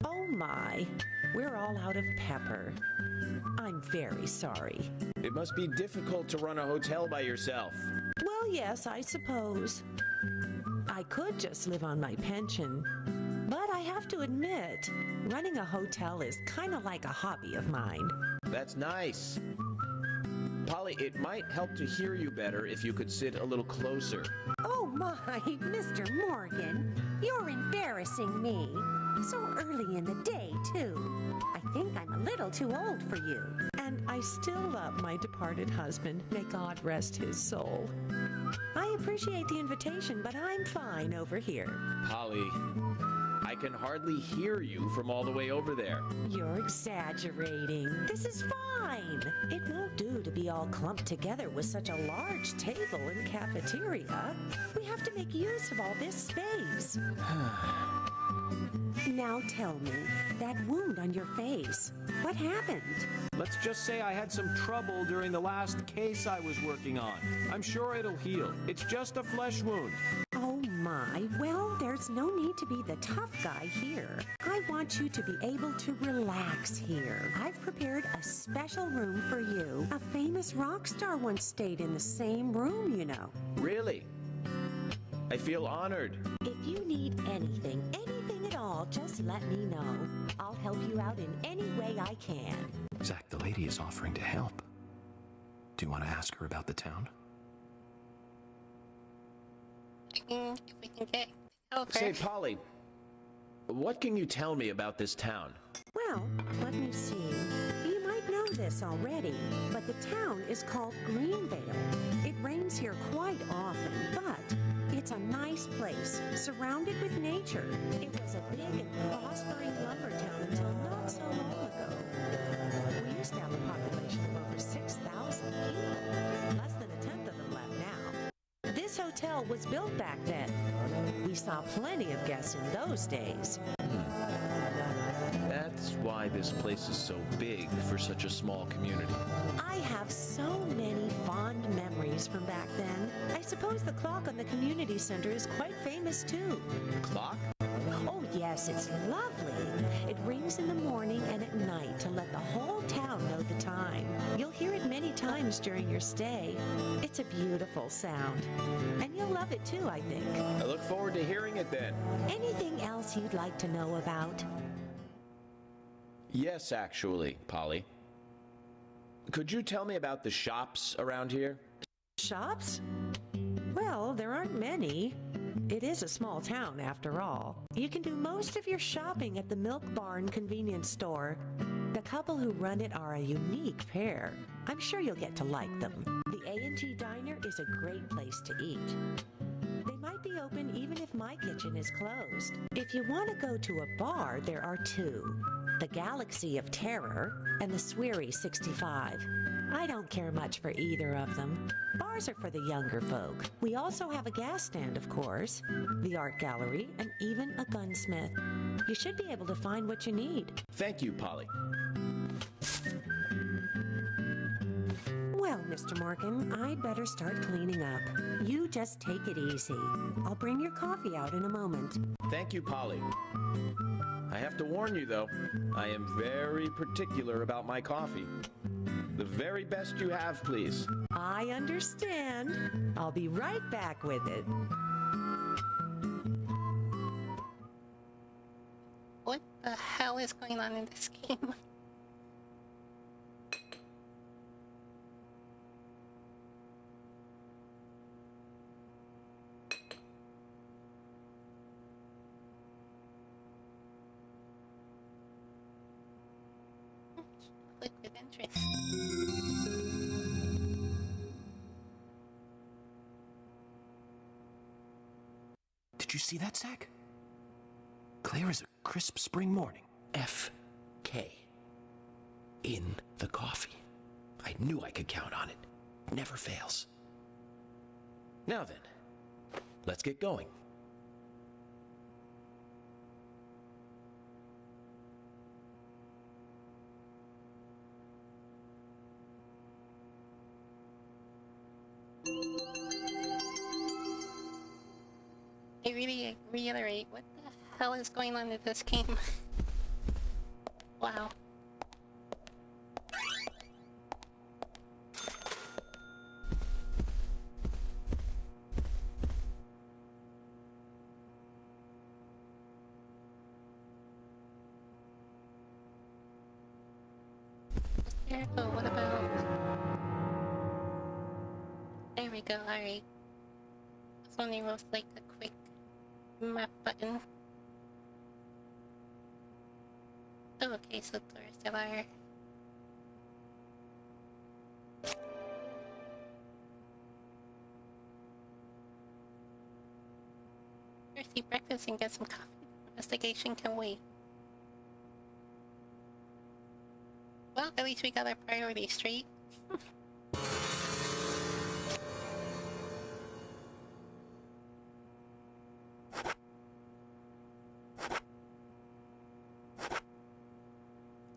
Oh my, we're all out of pepper. I'm very sorry. It must be difficult to run a hotel by yourself. Well, yes, I suppose. I could just live on my pension, but I have to admit, running a hotel is kind of like a hobby of mine. That's nice. Polly, it might help to hear you better if you could sit a little closer. Oh my, Mr. Morgan, you're embarrassing me. So early in the day, too. I think I'm a little too old for you. And I still love my departed husband. May God rest his soul. I appreciate the invitation, but I'm fine over here. Polly, I can hardly hear you from all the way over there. You're exaggerating. This is fine. fine. It won't do to be all clumped together with such a large table and cafeteria. We have to make use of all this space. Now tell me, that wound on your face, what happened? Let's just say I had some trouble during the last case I was working on. I'm sure it'll heal. It's just a flesh wound. Oh my, well, there's no need to be the tough guy here. I want you to be able to relax here. I've prepared a special room for you. A famous rock star once stayed in the same room, you know. Really? I feel honored. If you need anything at all, just let me know. I'll help you out in any way I can. Zach, the lady is offering to help. Do you want to ask her about the town? If we can get over. Say, Polly, what can you tell me about this town? Well, let me see. You might know this already, but the town is called Greenvale. It rains here quite often, but it's a nice place, surrounded with nature. It was a big and prospering lumber town until not so long ago. We used to have a population of over 6,000 people. Less than a tenth of them left now. This hotel was built back then. We saw plenty of guests in those days. That's why this place is so big for such a small community. I have so many fond memories from back then. I suppose the clock on the community center is quite famous too. Clock? Oh yes, it's lovely. It rings in the morning and at night to let the whole town know the time. You'll hear it many times during your stay. It's a beautiful sound. And you'll love it too, I think. I look forward to hearing it then. Anything else you'd like to know about? Yes, actually, Polly. Could you tell me about the shops around here? Shops? Well, there aren't many. It is a small town, after all. You can do most of your shopping at the Milk Barn convenience store. The couple who run it are a unique pair. I'm sure you'll get to like them. The A&G Diner is a great place to eat. They might be open even if my kitchen is closed. If you want to go to a bar, there are two. The Galaxy of Terror and the Sweary 65. I don't care much for either of them. Bars are for the younger folk. We also have a gas stand, of course, the art gallery, and even a gunsmith. You should be able to find what you need. Thank you, Polly. Well, Mr. Morgan, I'd better start cleaning up. You just take it easy. I'll bring your coffee out in a moment. Thank you, Polly. I have to warn you, though, I am very particular about my coffee. The very best you have, please. I understand. I'll be right back with it. What the hell is going on in this game? Liquid interest. Did you see that, Zach? Clear as a crisp spring morning. F.K. in the coffee. I knew I could count on it. Never fails. Now then, let's get going. I really reiterate, what the hell is going on in this game? Wow. Oh, what about... There we go, alright. This only was like a quick map button. Oh, okay, so doors still are. First eat breakfast and get some coffee. Investigation can wait. Well, at least we got our priorities straight.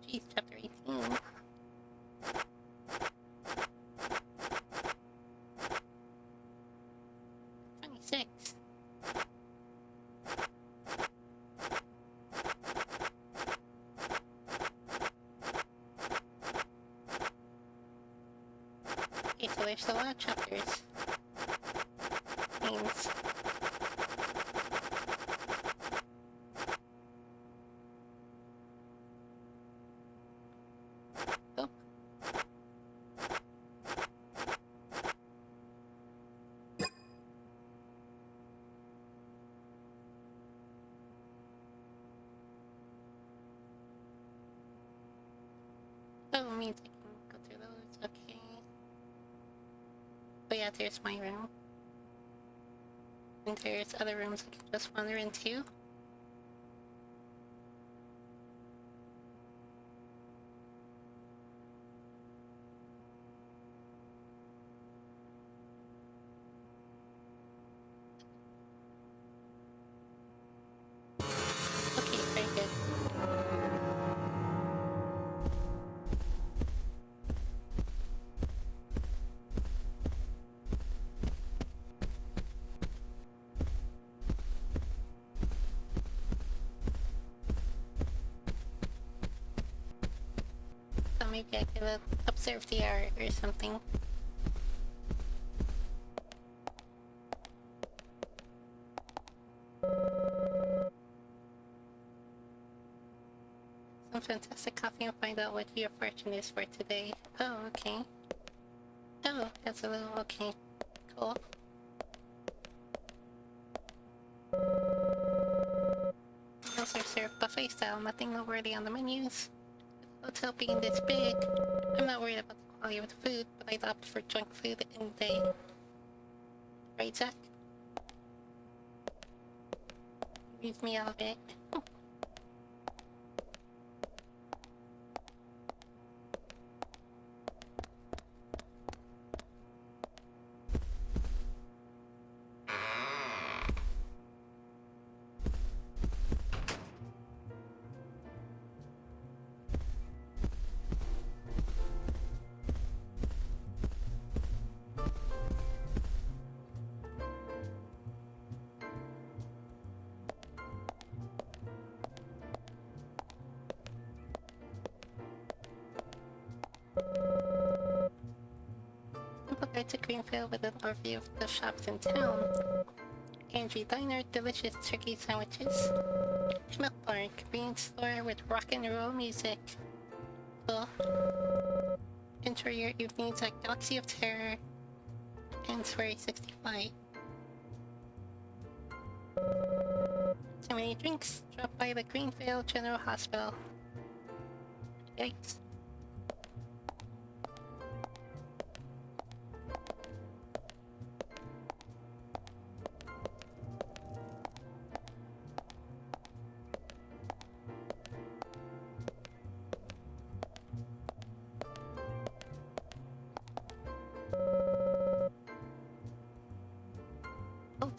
Jeez, chapter 18. Okay, so there's a lot of chapters. Means oh. Oh, it means I can go through those, okay. But yeah, there's my room. And there's other rooms I can just wander into. Okay, very good. So maybe I could observe the art or something. Some fantastic coffee and find out what your fortune is for today. Oh, okay. Oh, that's a little okay. Cool. Meals are served buffet style, nothing noteworthy on the menus. With the hotel being this big, I'm not worried about the quality of the food, but I'd opt for junk food any day. Right, Zach? Leave me out of it. Simple guide to Greenfield with an overview of the shops in town. Angie Diner, delicious turkey sandwiches. Milk Bar, convenience store with rock and roll music. Cool. Enjoy your evenings at Galaxy of Terror and Swery 65. So many drinks, drop by the Greenfield General Hospital. Yikes.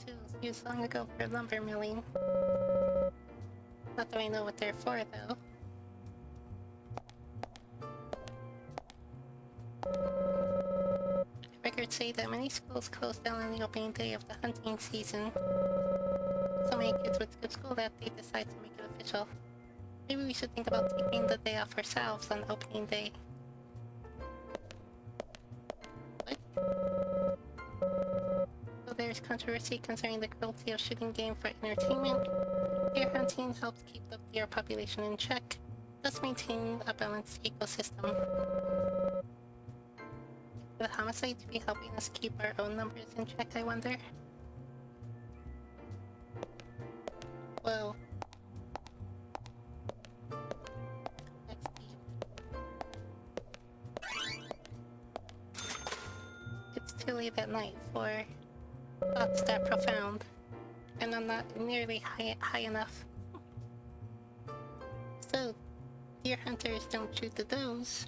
Tools used long ago for lumber milling. Not that I know what they're for, though. Records say that many schools close down on the opening day of the hunting season. So many kids would skip school that they decide to make it official. Maybe we should think about taking the day off ourselves on opening day. What? So there's controversy concerning the cruelty of shooting game for entertainment. Deer hunting helps keep the deer population in check, thus maintaining a balanced ecosystem. Would the homicide be helping us keep our own numbers in check, I wonder? Whoa. That's deep. It's too late at night for thoughts that profound, and I'm not nearly high enough. So, Deer hunters don't shoot the does.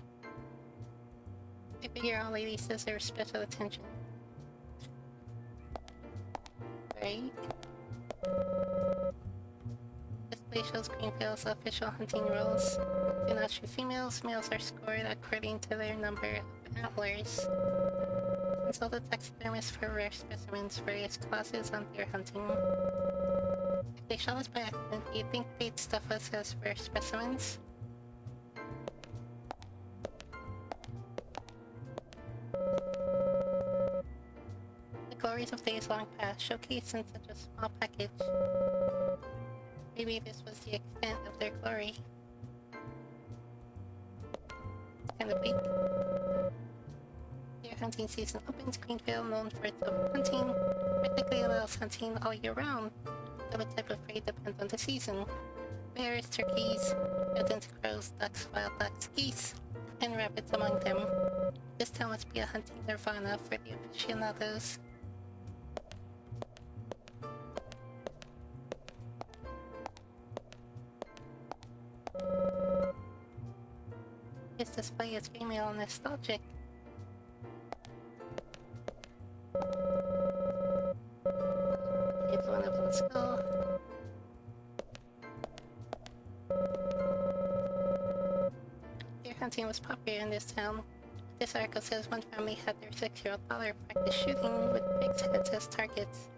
I figure all ladies deserve special attention. Right? Display shows Greenfield's official hunting rules. Do not shoot females. Males are scored according to their number of antlers. Consult the taxidermist for rare specimens. Various clauses on deer hunting. If they shot us by accident, do you think they'd stuff us as rare specimens? The glories of days long past, showcased in such a small package. Maybe this was the extent of their glory. Kind of bleak. Deer hunting season opens. Greenfield, known for its open hunting, practically allows hunting all year round, though the type of prey depends on the season. Bears, turkeys, pheasants, crows, ducks, wild ducks, geese, and rabbits among them. This town must be a hunting nirvana for the aficionados. This display is female and nostalgic. Here's one of the skull. Deer hunting was popular in this town. This article says one family had their 6-year-old daughter practice shooting with pigs' heads as targets.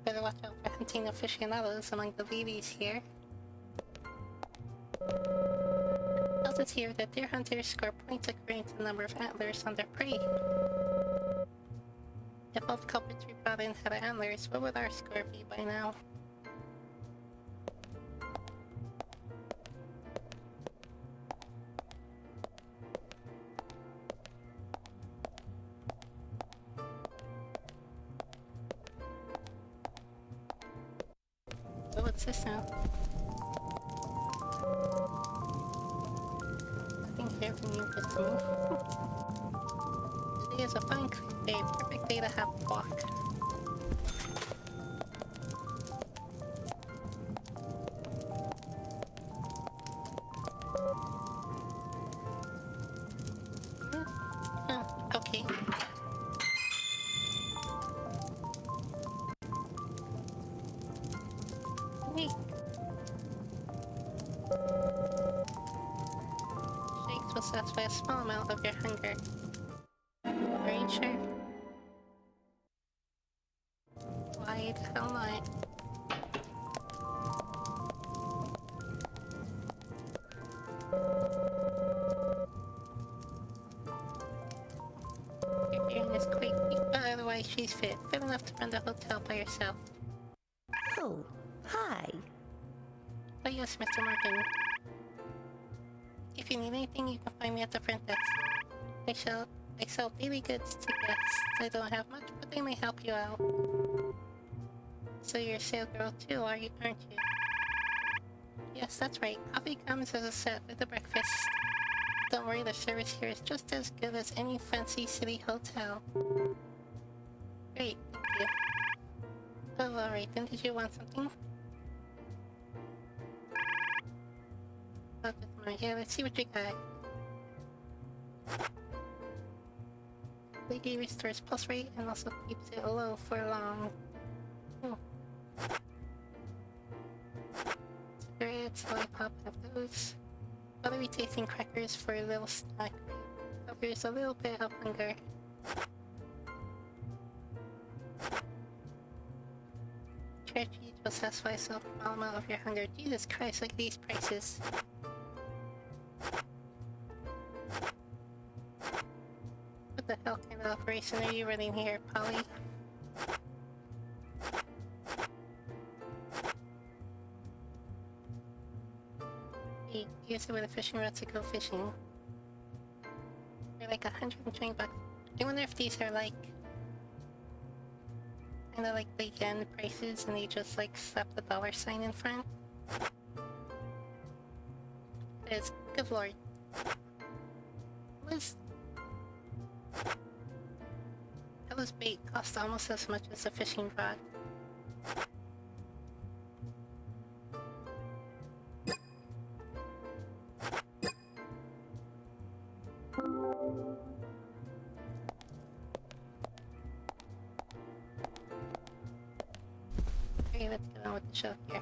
Better watch out for hunting aficionados among the ladies here. It tells us here that deer hunters score points according to the number of antlers on their prey. If all the culprits we brought in had antlers, what would our score be by now? So what's this now? Nothing here from you, just move. Today is a fine clear day, perfect day to have a walk. Okay. Neat. Shakes will satisfy a small amount of your hunger. Are you sure? Why the hell not? Your hearing is quite weak, but otherwise she's fit enough to run the hotel by herself. Oh, hi. Oh yes, Mr. Morgan. If you need anything, you can find me at the front desk. I sell daily goods to guests. I don't have much, but they may help you out. So you're a sale girl too, aren't you? Yes, that's right. Coffee comes as a set with the breakfast. Don't worry, the service here is just as good as any fancy city hotel. Great, thank you. Oh, alright, then did you want something? Oh, just more. Yeah, let's see what you got. Lady restores pulse rate and also keeps it low for long. Oh. Cigarettes, lollipop, have those. Buttery tasting crackers for a little snack. Covers a little bit of hunger. Cherry cheese will satisfy a small amount of your hunger. Jesus Christ, look at these prices. What the hell kind of operation are you running here, Polly? Hey, use it with a fishing rod to go fishing. They're like $120. I wonder if these are like kinda like the yen prices and they just like slap the dollar sign in front. It's good lord. Those bait cost almost as much as a fishing rod. with the show here.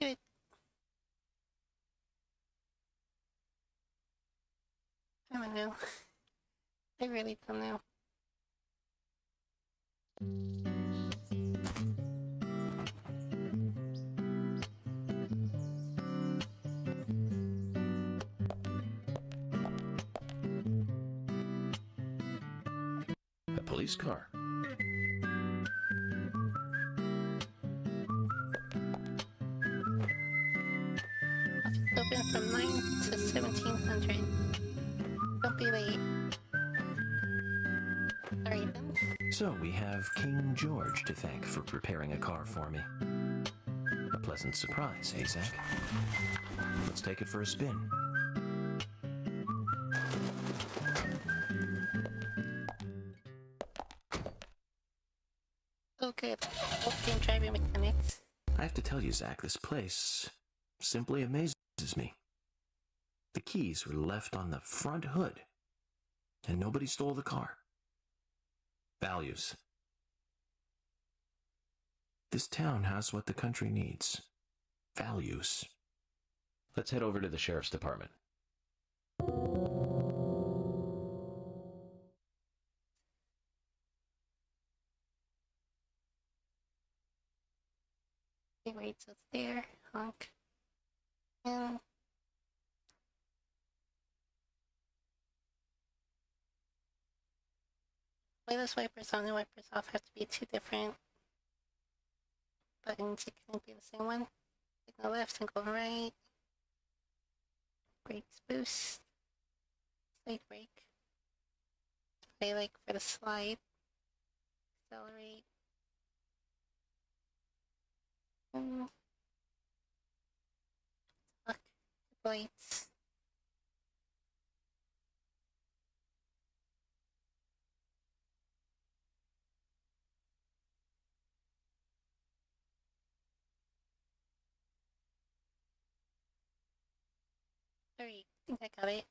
Good. I don't know. I really don't know. A police car. Office open from 9 to 1700. Don't be late. Sorry then. So we have King George to thank for preparing a car for me. A pleasant surprise, eh, Zach? Let's take it for a spin. Oh good. Okay, driving mechanics. I have to tell you, Zach, this place simply amazes me. The keys were left on the front hood, and nobody stole the car. Values. This town has what the country needs. Values. Let's head over to the sheriff's department. Okay, wait, so it's there. Honk. And wireless wipers on and wipers off have to be two different buttons. It can't be the same one. Signal left, signal right. Brakes boost. Slide brake. Play like for the slide. Accelerate. Look, lights. Alright, I think I got it.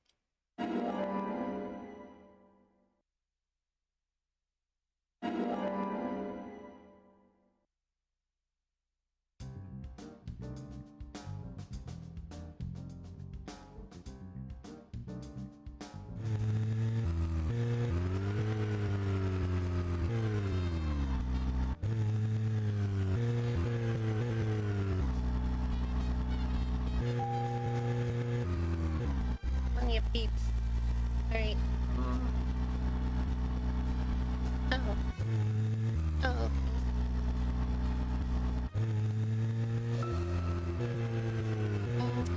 Plenty of peeps. Alright. Oh. Oh, okay.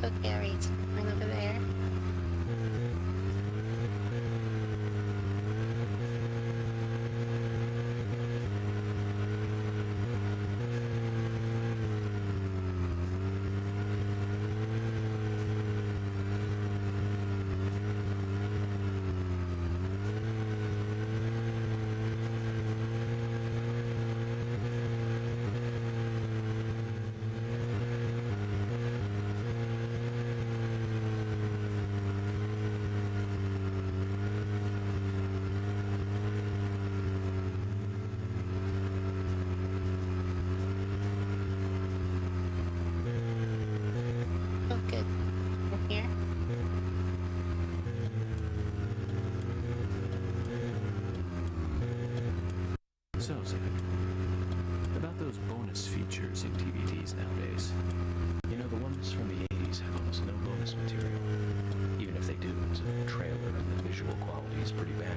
Okay, alright. Right over there. Oh, good. We're here. So, Zach, about those bonus features in DVDs nowadays. You know, the ones from the 80s have almost no bonus material. Even if they do, it's a trailer and the visual quality is pretty bad.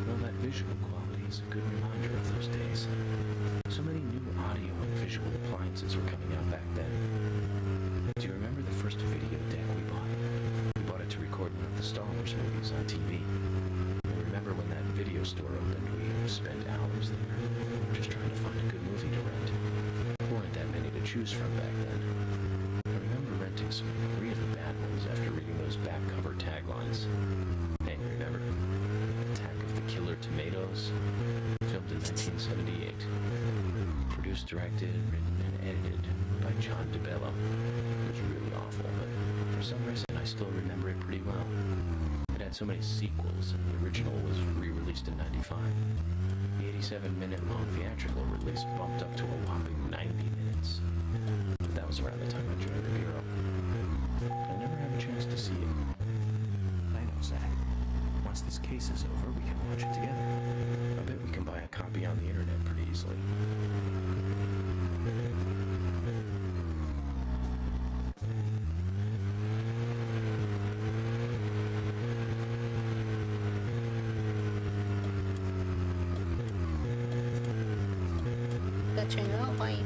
Well, that visual quality is a good reminder of those days. So many new audio and visual appliances were coming out back then. Do you remember the first video deck we bought? We bought it to record one of the Star Wars movies on TV. I remember when that video store opened, we spent hours there, just trying to find a good movie to rent. There weren't that many to choose from back then. I remember renting some really bad ones after reading those back cover taglines. Hey, remember? Attack of the Killer Tomatoes? Filmed in 1978. Produced, directed, written, and edited by John DeBello. It was really awful, but for some reason I still remember it pretty well. It had so many sequels, and the original was re-released in 95. The 87-minute-long theatrical release bumped up to a whopping 90 minutes. But that was around the time I joined the Bureau. I never had a chance to see it. I know, Zach. Once this case is over, we can watch it together. I bet we can buy a copy on the internet pretty easily. That you know why.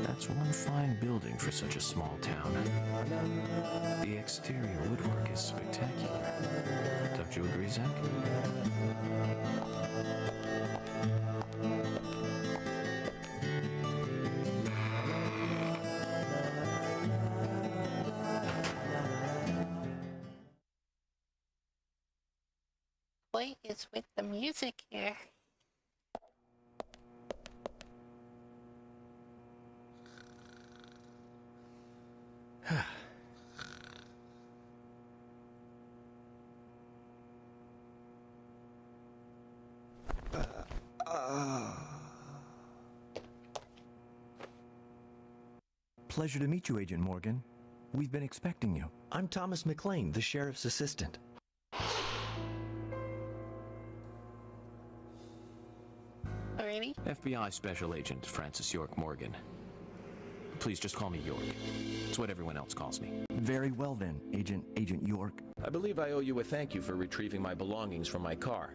That's one fine building for such a small town. The exterior woodwork is spectacular. Don't you agree, Zach? What is with the music here? Pleasure to meet you, Agent Morgan. We've been expecting you. I'm Thomas McLean, the sheriff's assistant. Already? FBI Special Agent Francis York Morgan. Please just call me York. It's what everyone else calls me. Very well then, Agent York. I believe I owe you a thank you for retrieving my belongings from my car.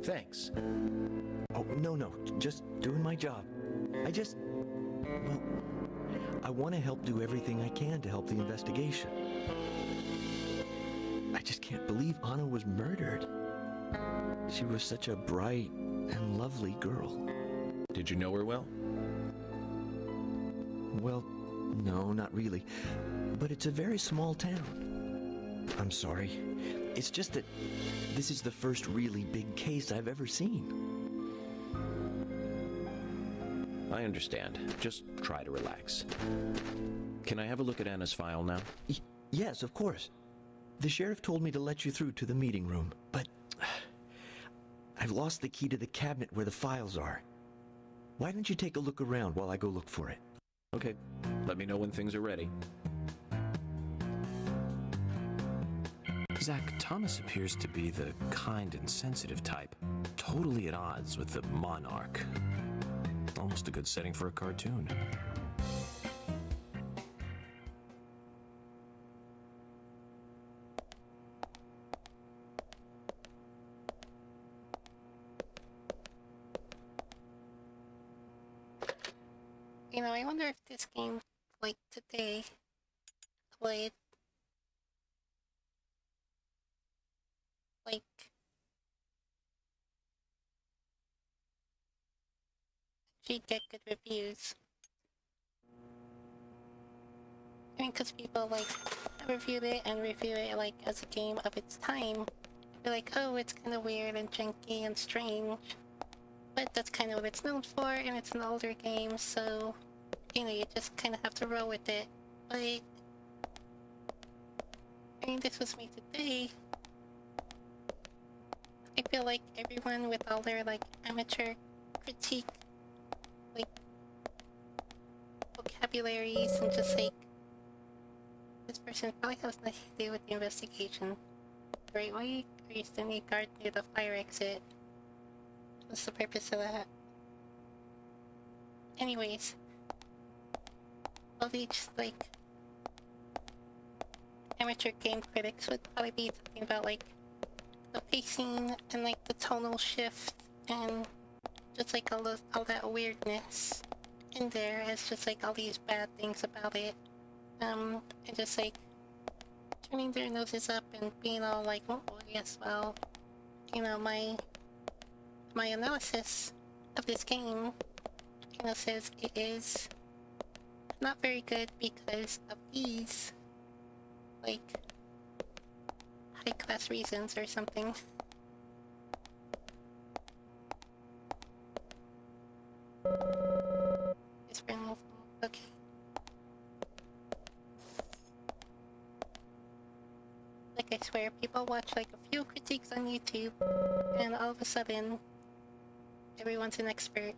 Thanks. Oh, no, just doing my job. I want to help do everything I can to help the investigation. I just can't believe Anna was murdered. She was such a bright and lovely girl. Did you know her well? Well, no, not really. But it's a very small town. I'm sorry. It's just that this is the first really big case I've ever seen. I understand. Just try to relax. Can I have a look at Anna's file now? Yes, of course. The sheriff told me to let you through to the meeting room, but I've lost the key to the cabinet where the files are. Why don't you take a look around while I go look for it? Okay. Let me know when things are ready. Zach, Thomas appears to be the kind and sensitive type, totally at odds with the monarch. Almost a good setting for a cartoon. You know, I wonder if this game, like today, would like she'd get good reviews. I mean, because people like reviewed it and review it like as a game of its time. They're like, oh, it's kind of weird and janky and strange, but that's kind of what it's known for, and it's an older game, so you know, you just kind of have to roll with it. But I mean, this was made today. feel like everyone with all their like amateur critique like vocabularies and just like this person probably has nothing to do with the investigation. Right, why are you standing guard near the fire exit? What's the purpose of that? Anyways, all these like amateur game critics would probably be talking about like the pacing and like the tonal shift and just like all that weirdness in there as just like all these bad things about it. And just like turning their noses up and being all like, oh yes, well, you know, my analysis of this game, you know, says it is not very good because of these like high class reasons or something. It's okay. Like I swear, people watch like a few critiques on YouTube, and all of a sudden, everyone's an expert.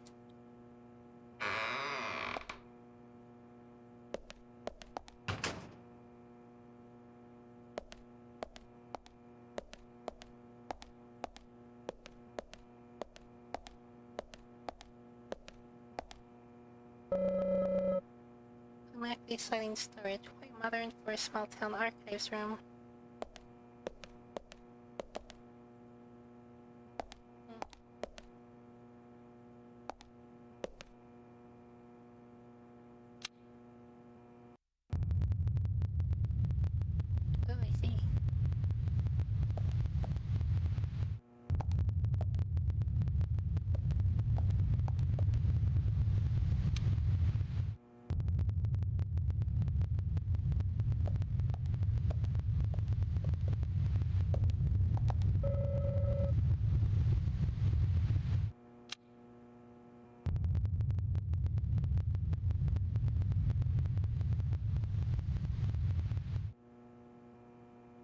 Automatically citing storage, quite modern for a small town archives room. Oh, I see.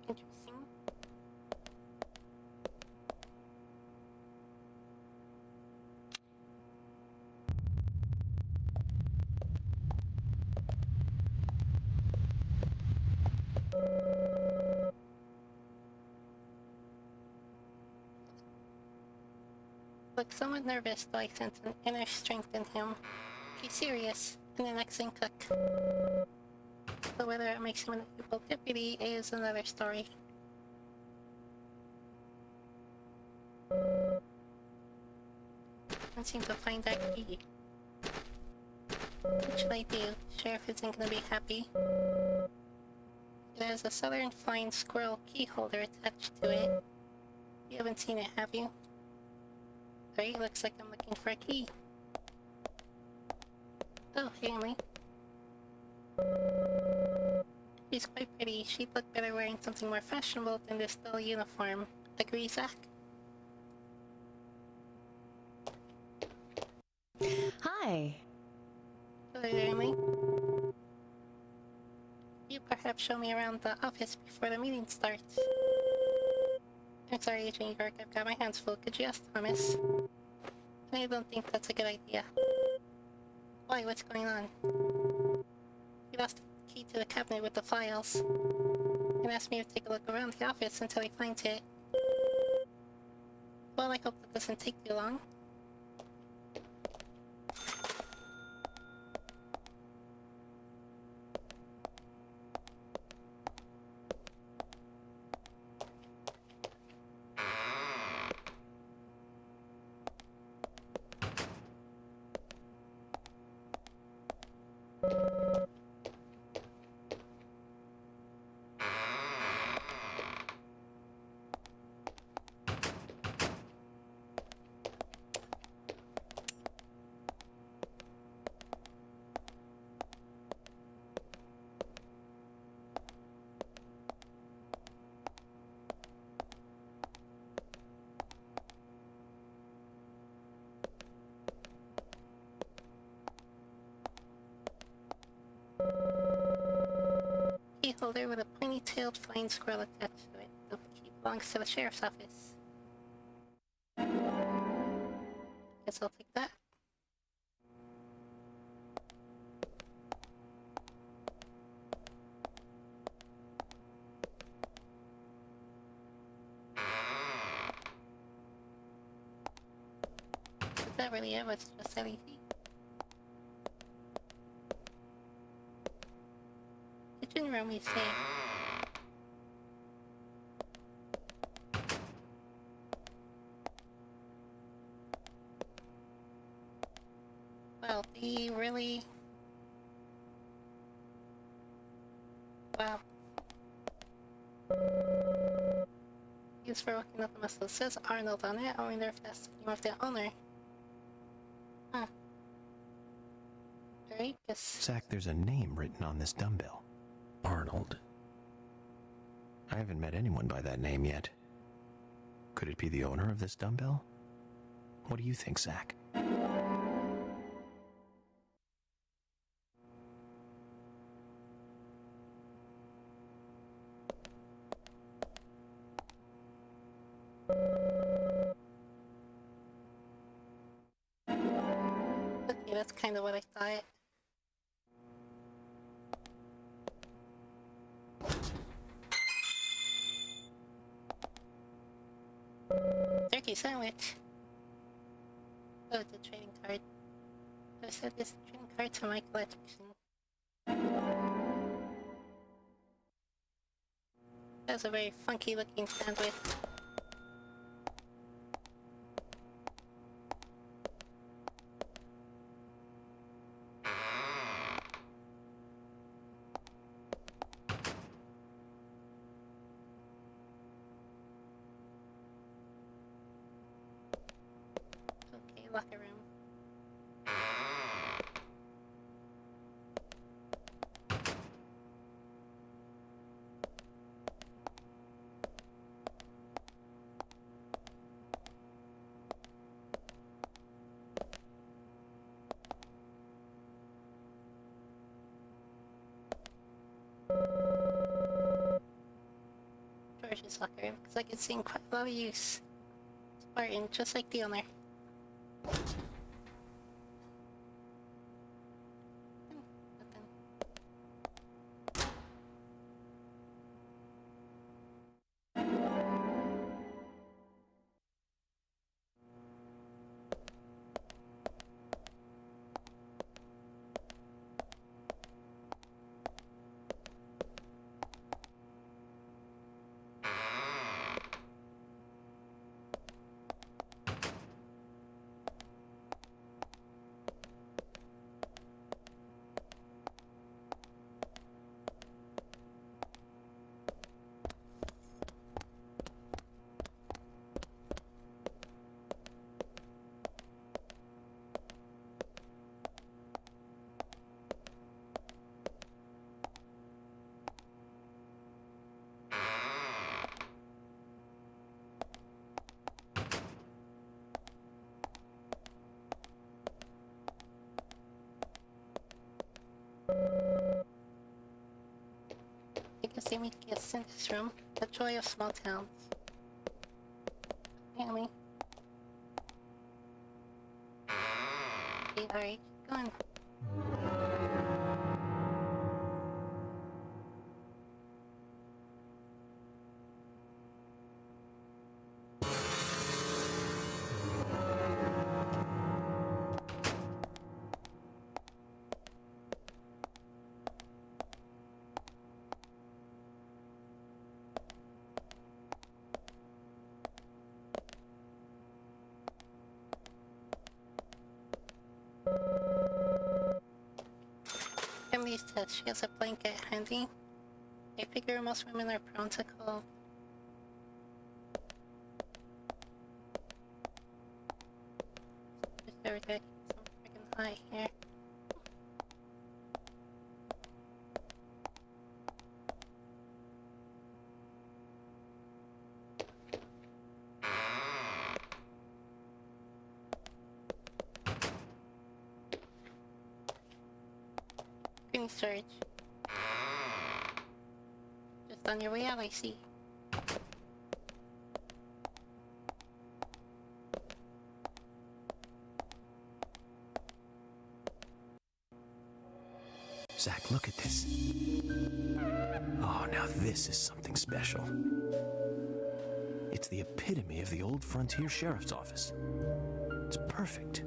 Interesting. Look somewhat nervous, though I sense an inner strength in him. He's serious and an excellent cook. But whether it makes him an able deputy is another story. Can't seem to find that key. What should I do? Sheriff isn't gonna be happy. It has a southern flying squirrel key holder attached to it. You haven't seen it, have you? Great, looks like I'm looking for a key. Oh, hey Emily. She's quite pretty. She'd look better wearing something more fashionable than this dull uniform. Agree, Zach? Hi. Hello there, Emily. You perhaps show me around the office before the meeting starts. I'm sorry, Agent York, I've got my hands full. Could you ask Thomas? I don't think that's a good idea. Why, what's going on? He lost the key to the cabinet with the files, and asked me to take a look around the office until he finds it. Well, I hope that doesn't take too long. Key holder with a pointy-tailed flying squirrel attached to it. The key belongs to the sheriff's office. Guess I'll take that. Is that really it? Was just LED? Kitchen room, we say. Well, the really... Wow. Used for looking up the muscle. It says Arnold on it. I wonder if that's the name of the owner. Huh. Alright, guess... Zach, there's a name written on this dumbbell. Arnold. I haven't met anyone by that name yet. Could it be the owner of this dumbbell? What do you think, Zach? Okay, that's kind of what I thought. Turkey sandwich. Oh, it's a trading card. I said this trading card to my collection. That's a very funky looking sandwich. Okay, locker room. George's locker room, because I can see in quite a lot of use. Spartan, just like the owner. Nothing. You can see me guess in this room. The joy of small towns. Family. Okay, alright, go on. Emily says she has a blanket handy. I figure most women are prone to cold. Just everything so freaking high here. Green storage. Just on your way out, I see. Zach, look at this. Oh, now this is something special. It's the epitome of the old frontier sheriff's office. It's perfect.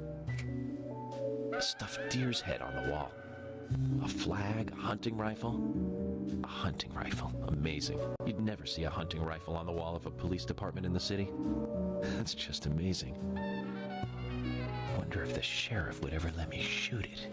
A stuffed deer's head on the wall. A flag, a hunting rifle. A hunting rifle. Amazing. You'd never see a hunting rifle on the wall of a police department in the city. That's just amazing. Wonder if the sheriff would ever let me shoot it.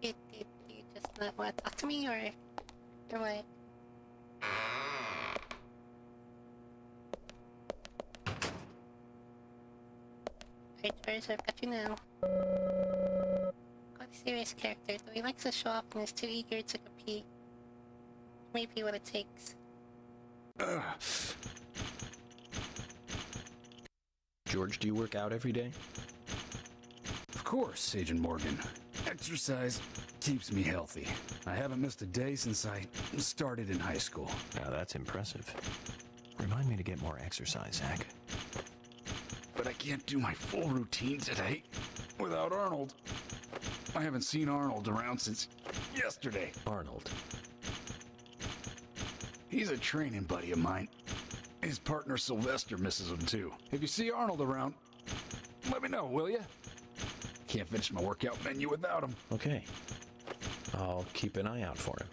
Do you just not want to talk to me, or what? Alright, George, I've got you now. Quite a serious character, though he likes to show off and is too eager to compete. Maybe what it takes. George, do you work out every day? Of course, Agent Morgan. Exercise keeps me healthy. I haven't missed a day since I started in high school. Now that's impressive. Remind me to get more exercise, Zach. But I can't do my full routine today without Arnold. I haven't seen Arnold around since yesterday. Arnold. He's a training buddy of mine. His partner Sylvester misses him too. If you see Arnold around, let me know, will you? Can't finish my workout menu without him. Okay. I'll keep an eye out for him.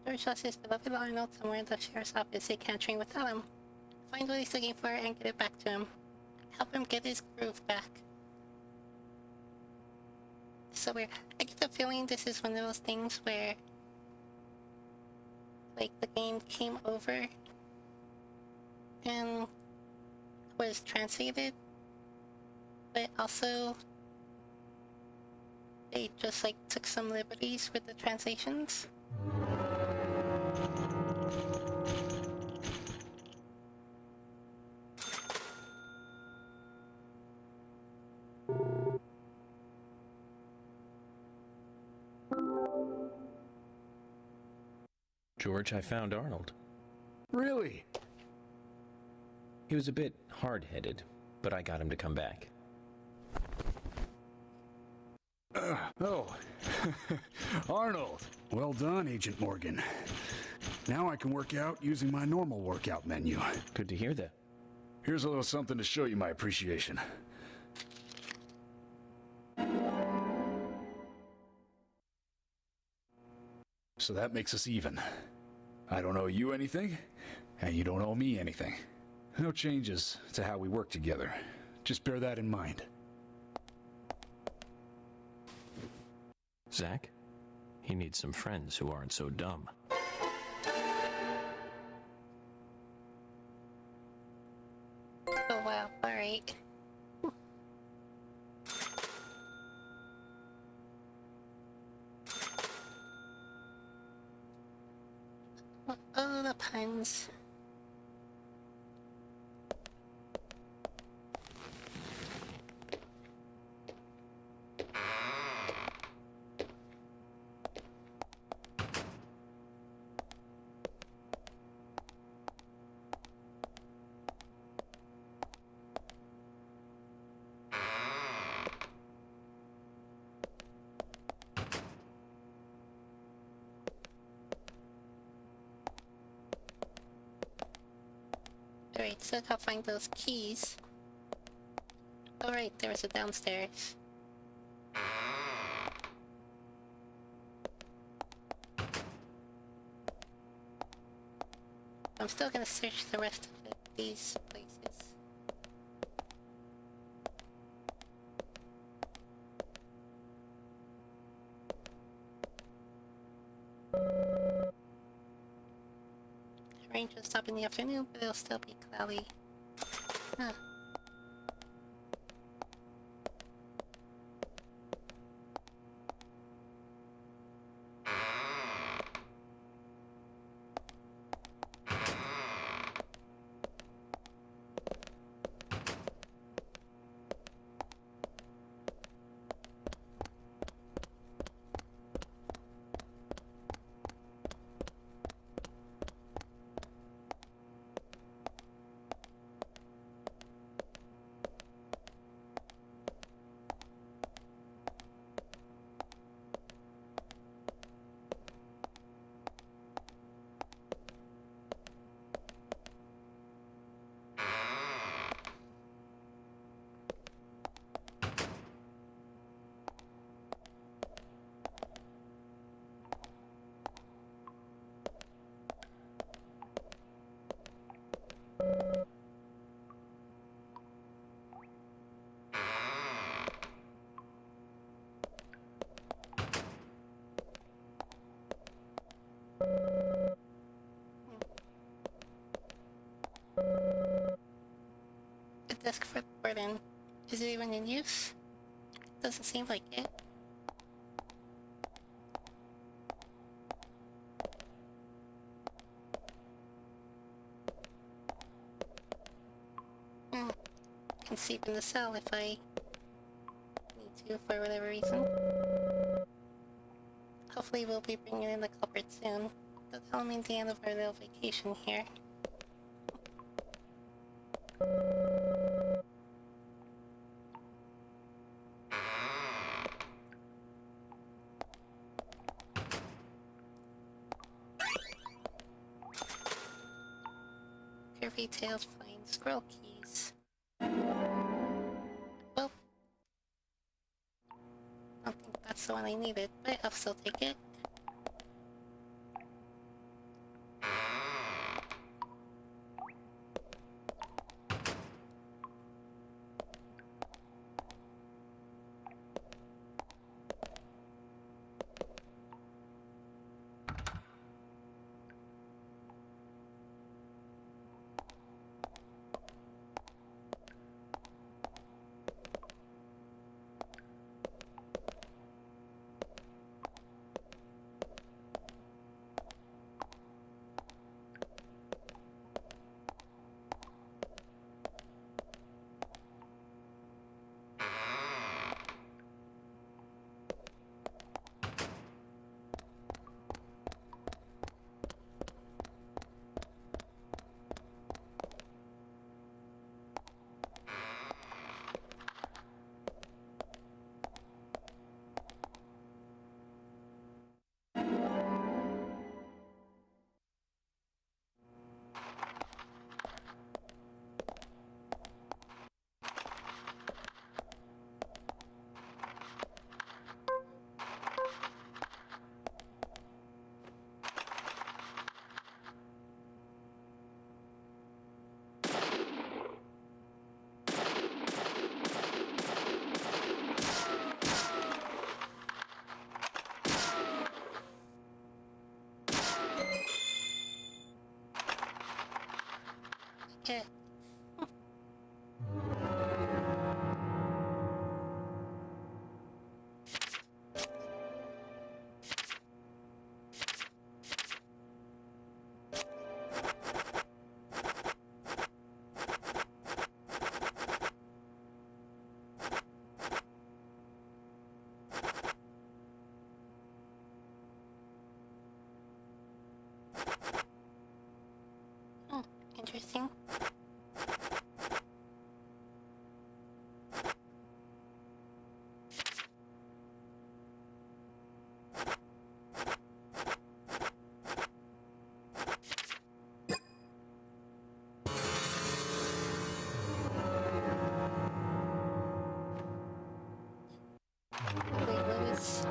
George lost his beloved Arnold somewhere in the sheriff's office. He can't train without him. Find what he's looking for and get it back to him. Help him get his groove back. So weird. I get the feeling this is one of those things where, like, the game came over and was translated, but also they just, like, took some liberties with the translations. George, I found Arnold. Really? He was a bit hard-headed, but I got him to come back. Oh. Arnold. Well done, Agent Morgan. Now I can work out using my normal workout menu. Good to hear that. Here's a little something to show you my appreciation. So that makes us even. I don't owe you anything, and you don't owe me anything. No changes to how we work together. Just bear that in mind. Zach, he needs some friends who aren't so dumb. Oh wow, alright. Oh, the puns. Alright, so I'll find those keys. Alright, there was a downstairs. I'm still gonna search the rest of these places. rain to stop in the afternoon, but it'll still be cloudy. Huh. The desk for the warden. Is it even in use? Doesn't seem like it. Can sleep in the cell if I need to for whatever reason. Hopefully we'll be bringing in the culprit soon. That'll mean the end of our little vacation here. Curvy tailed flying squirrel keys. Well, I don't think that's the one I needed, but I'll still take it. Okay. Interesting. Wait, what is...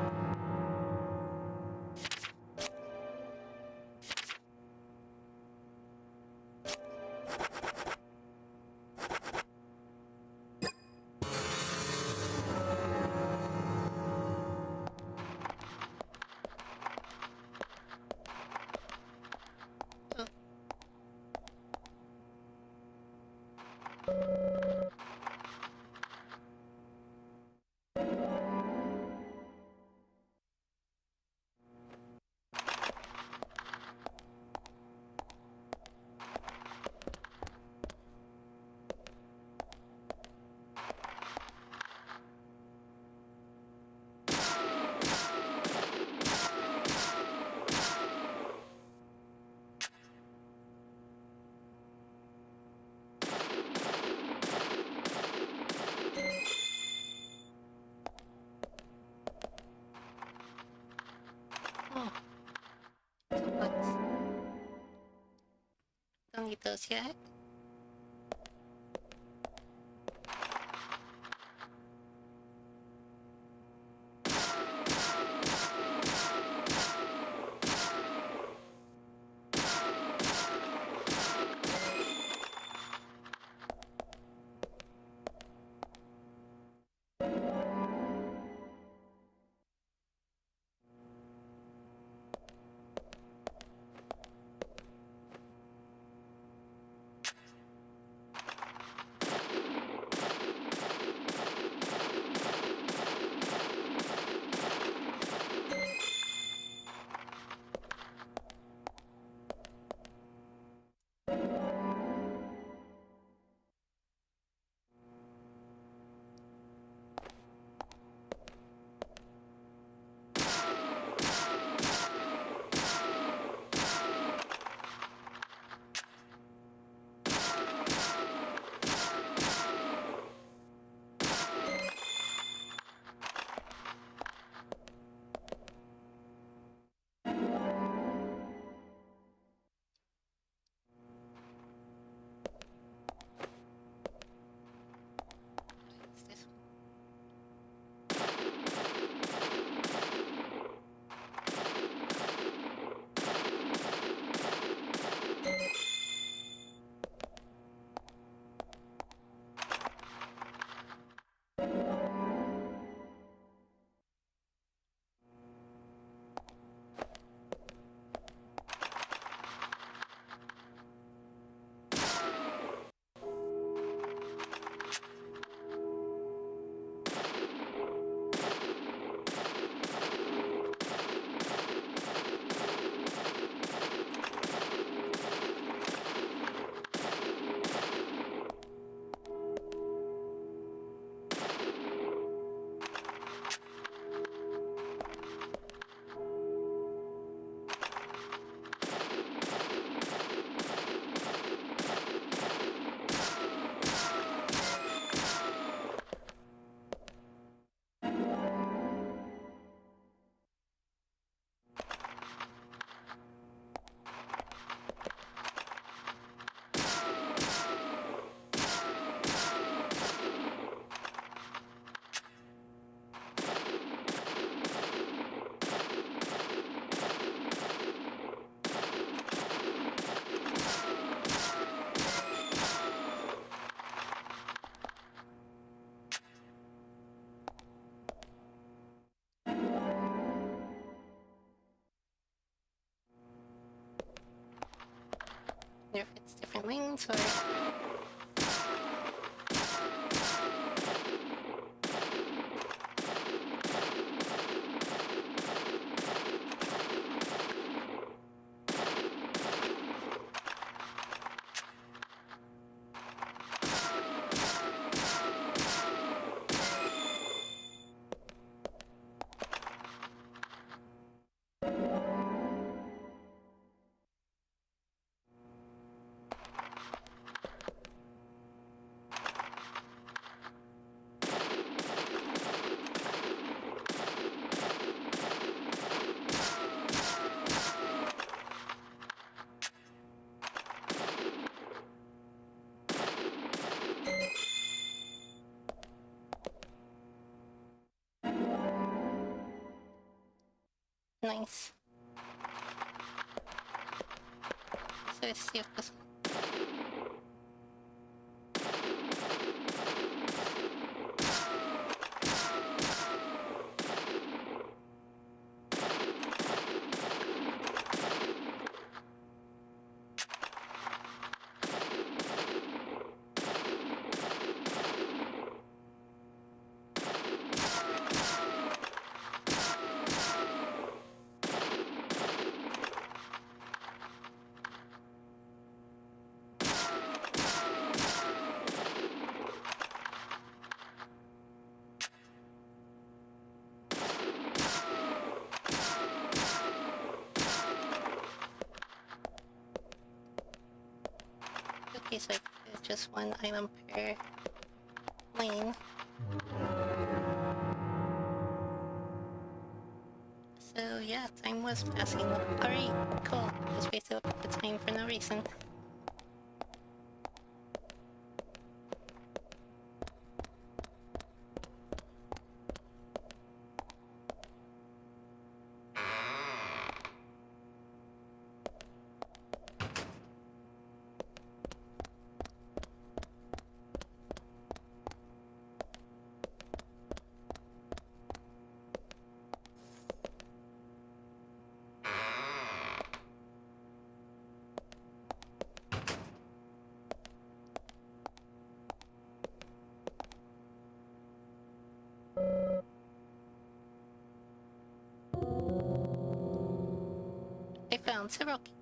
Don't need those yet. Wonder if it's different lanes or... Nice. So let's see if this... Okay, so it's just one item per lane. So yeah, time was passing. Alright, cool. Just wasted up the time for no reason. found several keys.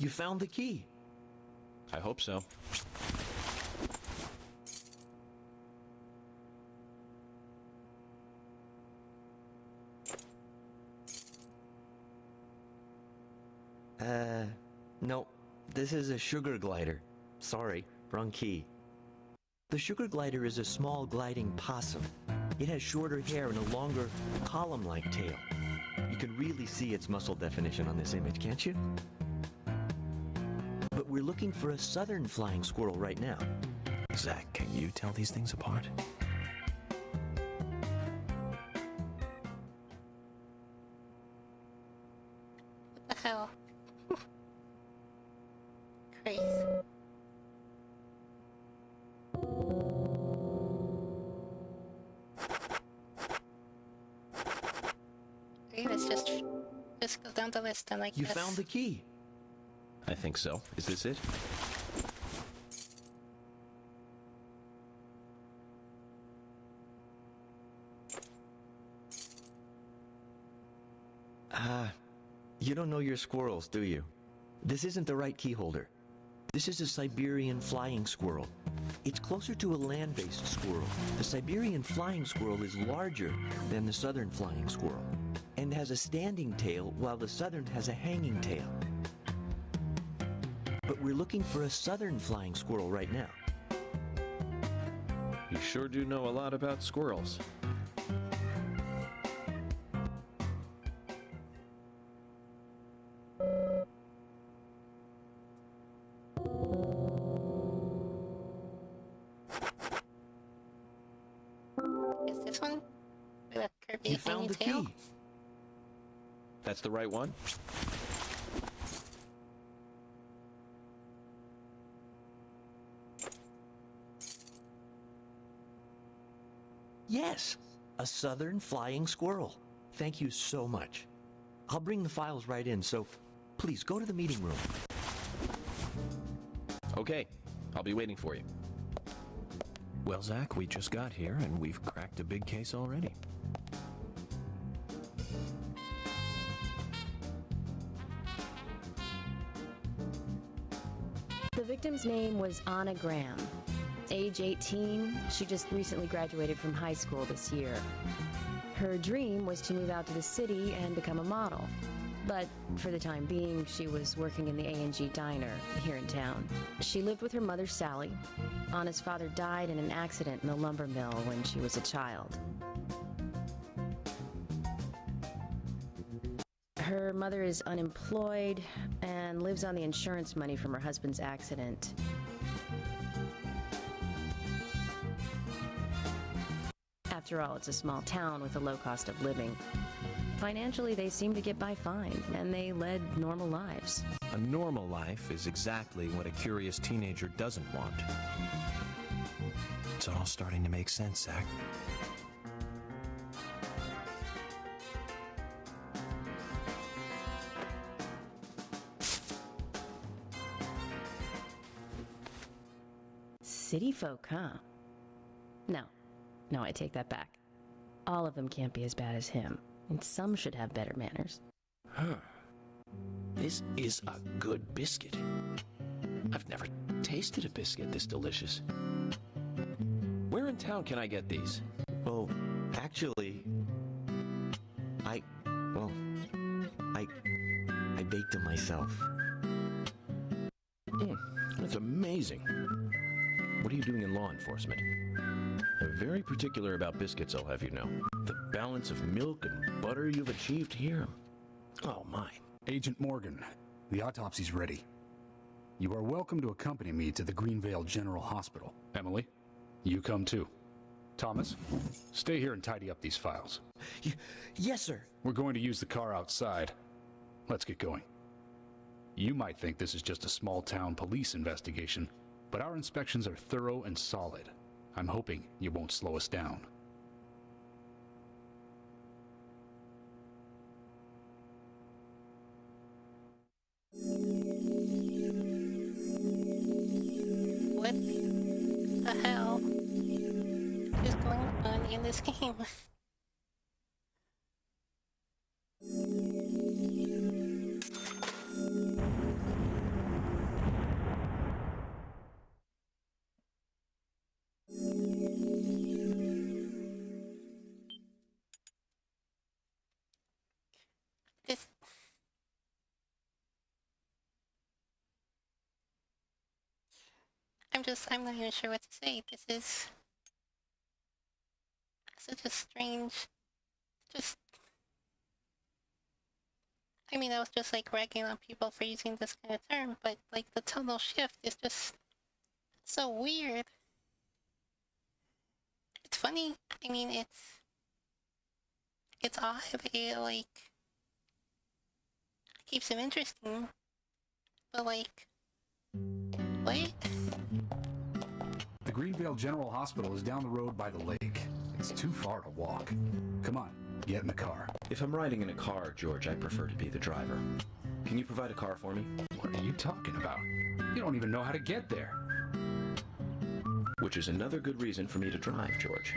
You found the key. I hope so. No. This is a sugar glider. Sorry, wrong key. The sugar glider is a small gliding possum. It has shorter hair and a longer, column-like tail. You can really see its muscle definition on this image, can't you? But we're looking for a southern flying squirrel right now. Zach, can you tell these things apart? What the hell? Crazy. Okay, let's just go down the list and You found the key. I think so. Is this it? You don't know your squirrels, do you? This isn't the right key holder. This is a Siberian flying squirrel. It's closer to a land-based squirrel. The Siberian flying squirrel is larger than the southern flying squirrel and has a standing tail while the southern has a hanging tail. But we're looking for a southern flying squirrel right now. You sure do know a lot about squirrels. Is this one? With a curvy You found the tail? key. That's the right one? Yes, a southern flying squirrel. Thank you so much. I'll bring the files right in, so please go to the meeting room. Okay, I'll be waiting for you. Well, Zach, we just got here and we've cracked a big case already. The victim's name was Anna Graham. Age 18, she just recently graduated from high school this year. Her dream was to move out to the city and become a model. But for the time being, she was working in the A&G diner here in town. She lived with her mother, Sally. Anna's father died in an accident in the lumber mill when she was a child. Her mother is unemployed and lives on the insurance money from her husband's accident. After all, it's a small town with a low cost of living. Financially, they seem to get by fine, and they led normal lives. A normal life is exactly what a curious teenager doesn't want. It's all starting to make sense, Zach. City folk, huh? No, I take that back. All of them can't be as bad as him, and some should have better manners. Huh. This is a good biscuit. I've never tasted a biscuit this delicious. Where in town can I get these? Well, actually, I baked them myself. That's amazing. What are you doing in law enforcement? I'm very particular about biscuits, I'll have you know. The balance of milk and butter you've achieved here. Oh, my. Agent Morgan, the autopsy's ready. You are welcome to accompany me to the Greenvale General Hospital. Emily, you come too. Thomas, stay here and tidy up these files. Yes, sir. We're going to use the car outside. Let's get going. You might think this is just a small-town police investigation, but our inspections are thorough and solid. I'm hoping you won't slow us down. What the hell is going on in this game? This... I'm not even sure what to say. This is such a strange, I mean, I was just like ragging on people for using this kind of term, but like the tonal shift is just so weird. It's funny. I mean, it's odd. It like keeps him interesting, but like, what? The Greenvale General Hospital is down the road by the lake. It's too far to walk. Come on, get in the car. If I'm riding in a car, George, I prefer to be the driver. Can you provide a car for me? What are you talking about? You don't even know how to get there. Which is another good reason for me to drive, George.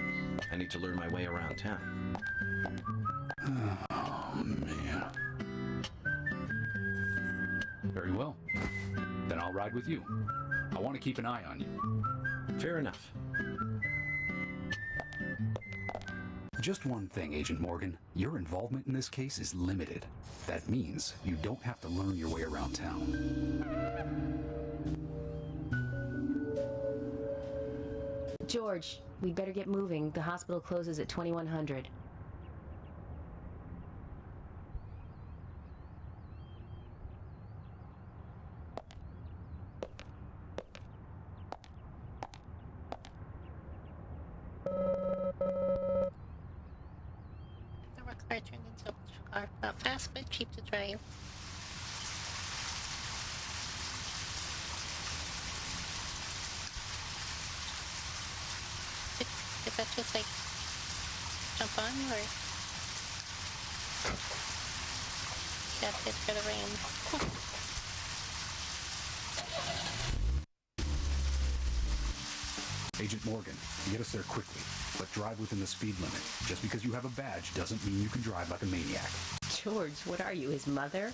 I need to learn my way around town. Oh, man. Very well. Then I'll ride with you. I want to keep an eye on you. Fair enough. Just one thing, Agent Morgan. Your involvement in this case is limited. That means you don't have to learn your way around town. George, we'd better get moving. The hospital closes at 2100. The car turned into a car. Not fast, but cheap to drive. Did that just like jump on or? Yeah, it's gonna rain. Agent Morgan, get us there quickly, but drive within the speed limit. Just because you have a badge doesn't mean you can drive like a maniac. George, what are you, his mother?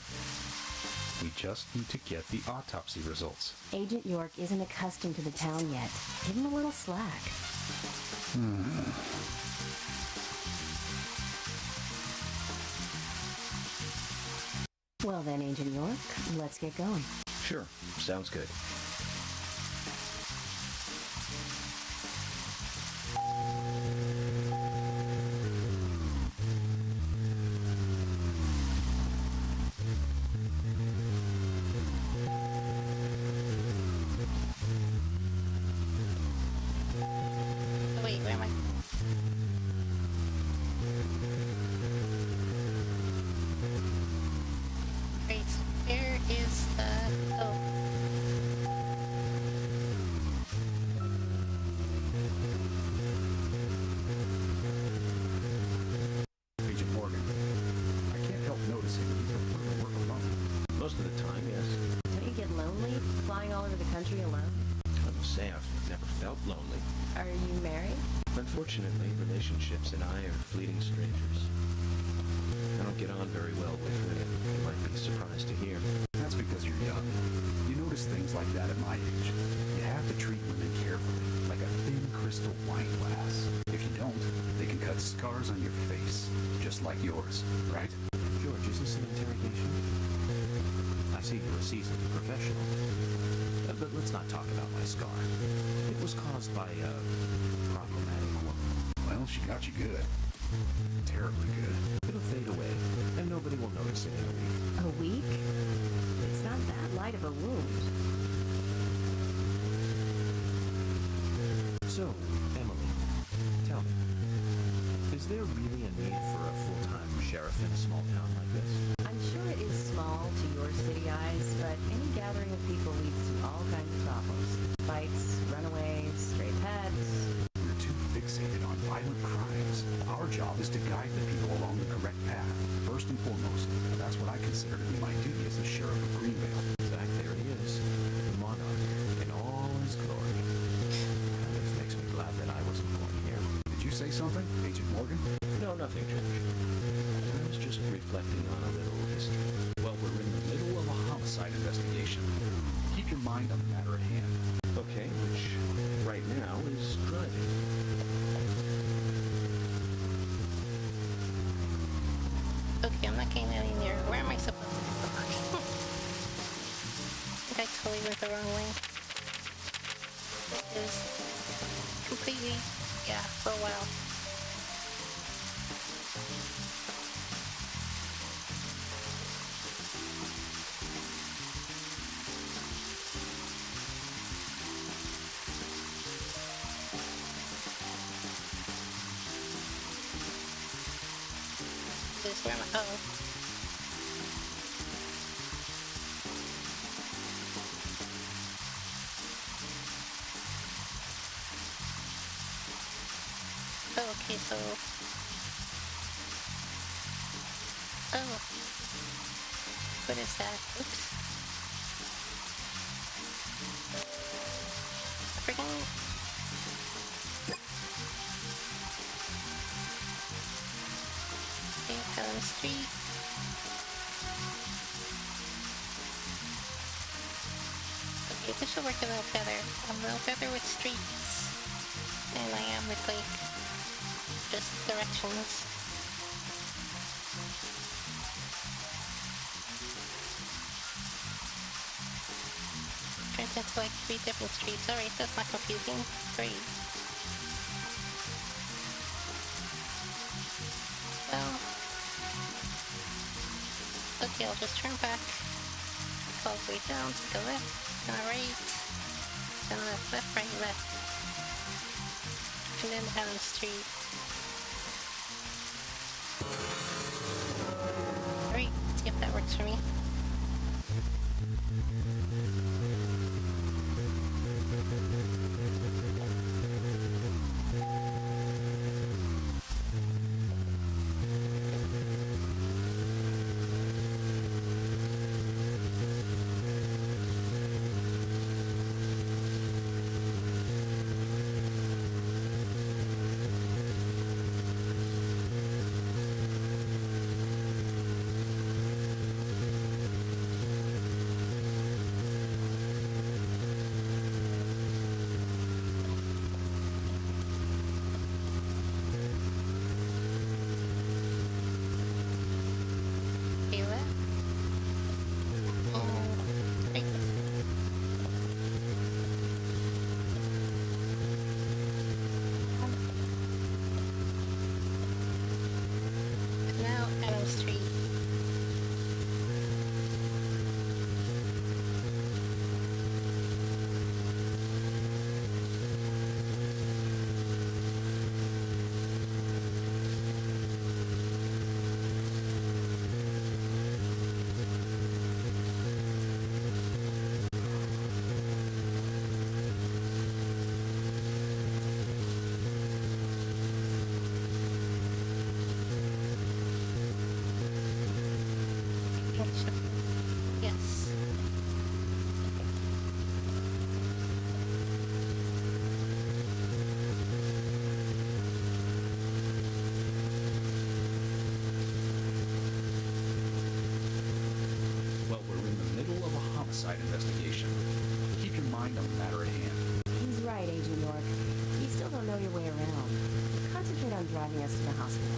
We just need to get the autopsy results. Agent York isn't accustomed to the town yet. Give him a little slack. Well then, Agent York, let's get going. Sure, sounds good. Wait, where am I? Great. Where is the... Oh. Agent Morgan, I can't help noticing you prefer to work alone. Most of the time, yes. Don't you get lonely flying all over the country alone? I must say, I've never felt lonely. Are you married? Unfortunately, relationships and I are fleeting strangers. I don't get on very well with women. You might be surprised to hear. That's because you're young. You notice things like that at my age. You have to treat women carefully, like a thin crystal wine glass. If you don't, they can cut scars on your face, just like yours, right? George, is this an interrogation? I see you're a seasoned professional. But let's not talk about my scar. It was caused by a problematic woman. Well, she got you good. Terribly good. It'll fade away, and nobody will notice it in a week. A week? It's not that light of a wound. So, Emily, tell me, is there really a need for a full-time sheriff in a small town like this? I'm I'm sure it is small to your city eyes, but any gathering of people leads to all kinds of problems. Fights, runaways, stray pets. We're too fixated on violent crimes. Our job is to guide the people along the correct path. First and foremost, that's what I consider to be my duty as the sheriff of Greenvale. Back there he is, the monarch in all his glory. It makes me glad that I wasn't born here. Did you say something, Agent Morgan? No, nothing, Judge. I was just reflecting on a little history. Well, we're in the middle of a homicide investigation. Keep your mind on the matter at hand. Okay, which right now is driving. Okay, I'm not getting any near. Where am I supposed to go? I think I totally went the wrong way. It is completely, yeah, for a while. This, where am I? Oh. Oh, okay, so... Oh. What is that? Oops. Freaking... Okay, down the street. Okay, this should work a little better. I'm a little better with streets than I am with, like, just directions. Turns into like 3 different streets. Alright, that's not confusing. Great. Well... Okay, I'll just turn back. All the way down, to the left, then right, then left, left, right, left. And then down the street. Alright, let's see if that works for me. Yes. Well, we're in the middle of a homicide investigation. Keep your mind on the matter at hand. He's right, Agent York. You still don't know your way around. Concentrate on driving us to the hospital.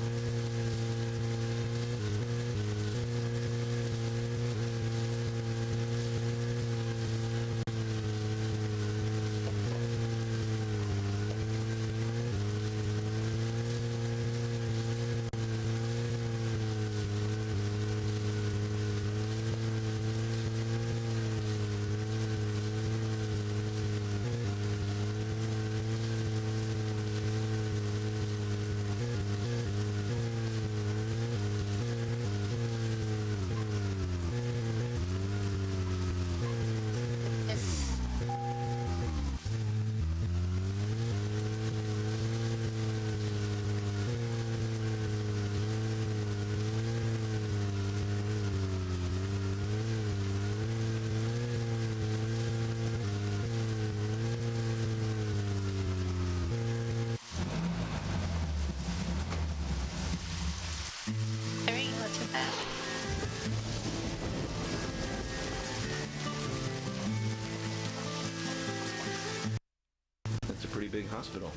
It's a pretty big hospital.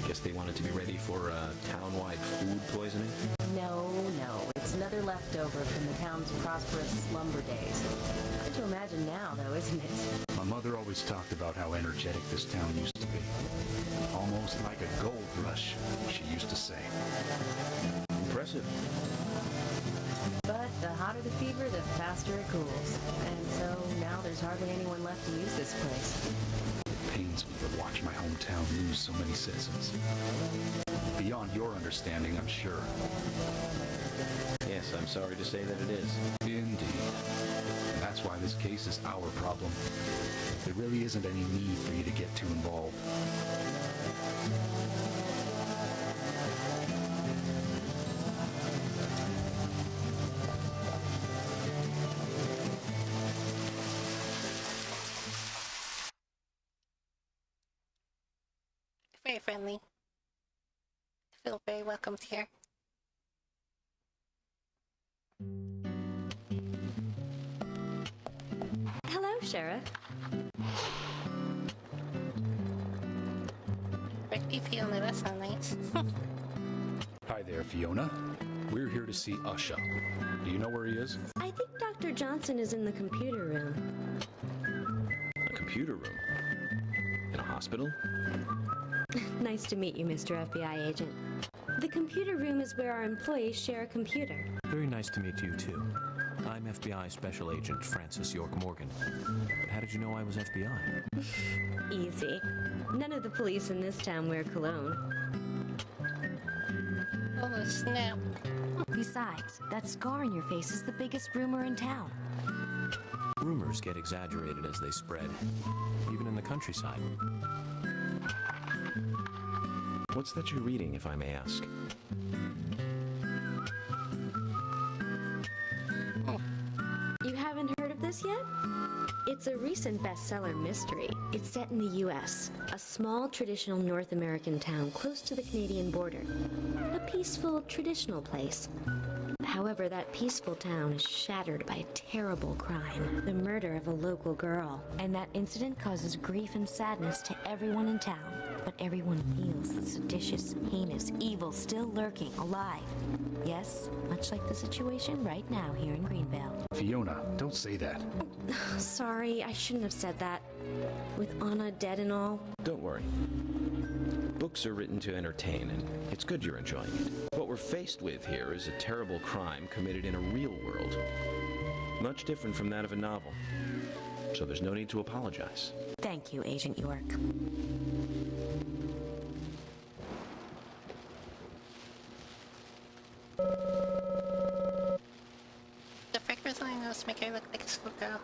I guess they wanted to be ready for town-wide food poisoning. No, it's another leftover from the town's prosperous slumber days. Hard to imagine now, though, isn't it? My mother always talked about how energetic this town used to be. Almost like a gold rush, she used to say. Impressive. But the hotter the fever, the faster it cools. And so now there's hardly anyone left to use this place. It pains me to watch my hometown lose so many citizens. Beyond your understanding, I'm sure. Yes, I'm sorry to say that it is. Indeed. And that's why this case is our problem. There really isn't any need for you to get too involved. Very friendly. I feel very welcomed here. Hello, Sheriff. Ricky Fiona, that sounds nice. Hi there, Fiona. We're here to see Usha. Do you know where he is? I think Dr. Johnson is in the computer room. A computer room? In a hospital? Nice to meet you, Mr. FBI agent. The computer room is where our employees share a computer. Very nice to meet you, too. I'm FBI Special Agent Francis York Morgan. But how did you know I was FBI? Easy. None of the police in this town wear cologne. Oh, snap. Besides, that scar on your face is the biggest rumor in town. Rumors get exaggerated as they spread, even in the countryside. What's that you're reading, if I may ask? You haven't heard of this yet? It's a recent bestseller mystery. It's set in the U.S., a small traditional North American town close to the Canadian border. A peaceful, traditional place. However, that peaceful town is shattered by a terrible crime, the murder of a local girl. And that incident causes grief and sadness to everyone in town. But everyone feels the seditious, heinous evil still lurking, alive. Yes, much like the situation right now here in Greenvale. Fiona, don't say that. Sorry, I shouldn't have said that. With Anna dead and all. Don't worry. Books are written to entertain, and it's good you're enjoying it. What we're faced with here is a terrible crime committed in a real world. Much different from that of a novel. So there's no need to apologize. Thank you, Agent York. The freckles on her nose make her look like a schoolgirl.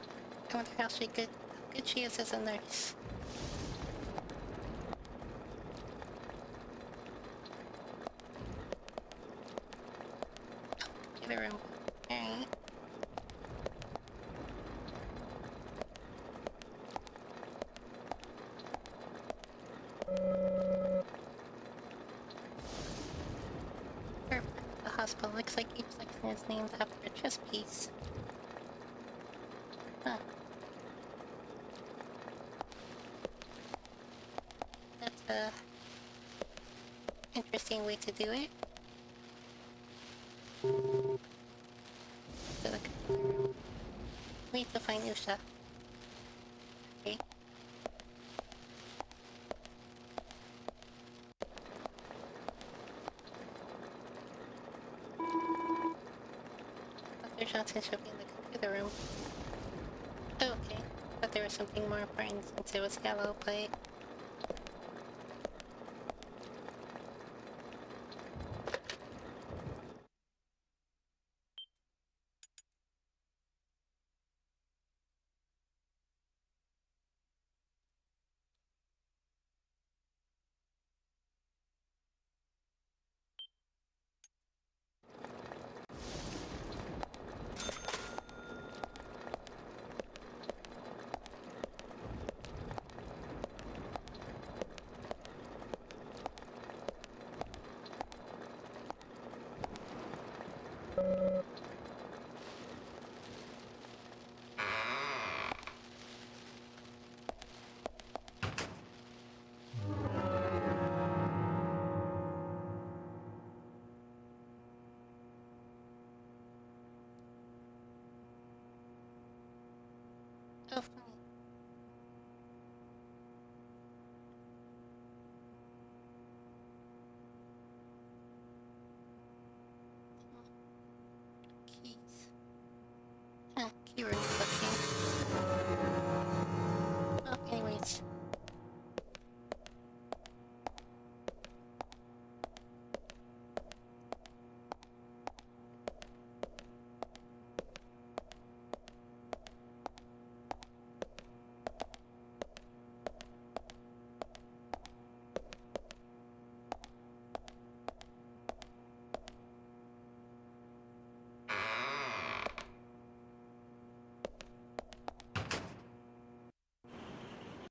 I wonder how good she is as a nurse. Computer room. Alright. Perfect. The hospital looks like each section is named after a chess piece. Huh. That's a interesting way to do it. To the computer room. We need to find Usha. Okay. Dr. Johnson should be in the computer room. Okay, but there was something more important since it was yellow, but...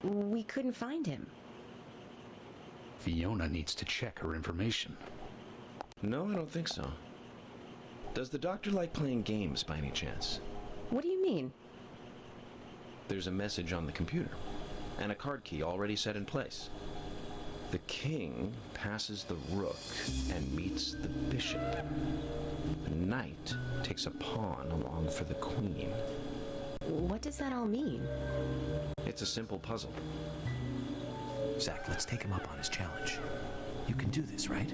We couldn't find him. Fiona needs to check her information. No, I don't think so. Does the doctor like playing games by any chance? What do you mean? There's a message on the computer, and a card key already set in place. The king passes the rook and meets the bishop. The knight takes a pawn along for the queen. What does that all mean? It's a simple puzzle. Zach, let's take him up on his challenge. You can do this, right?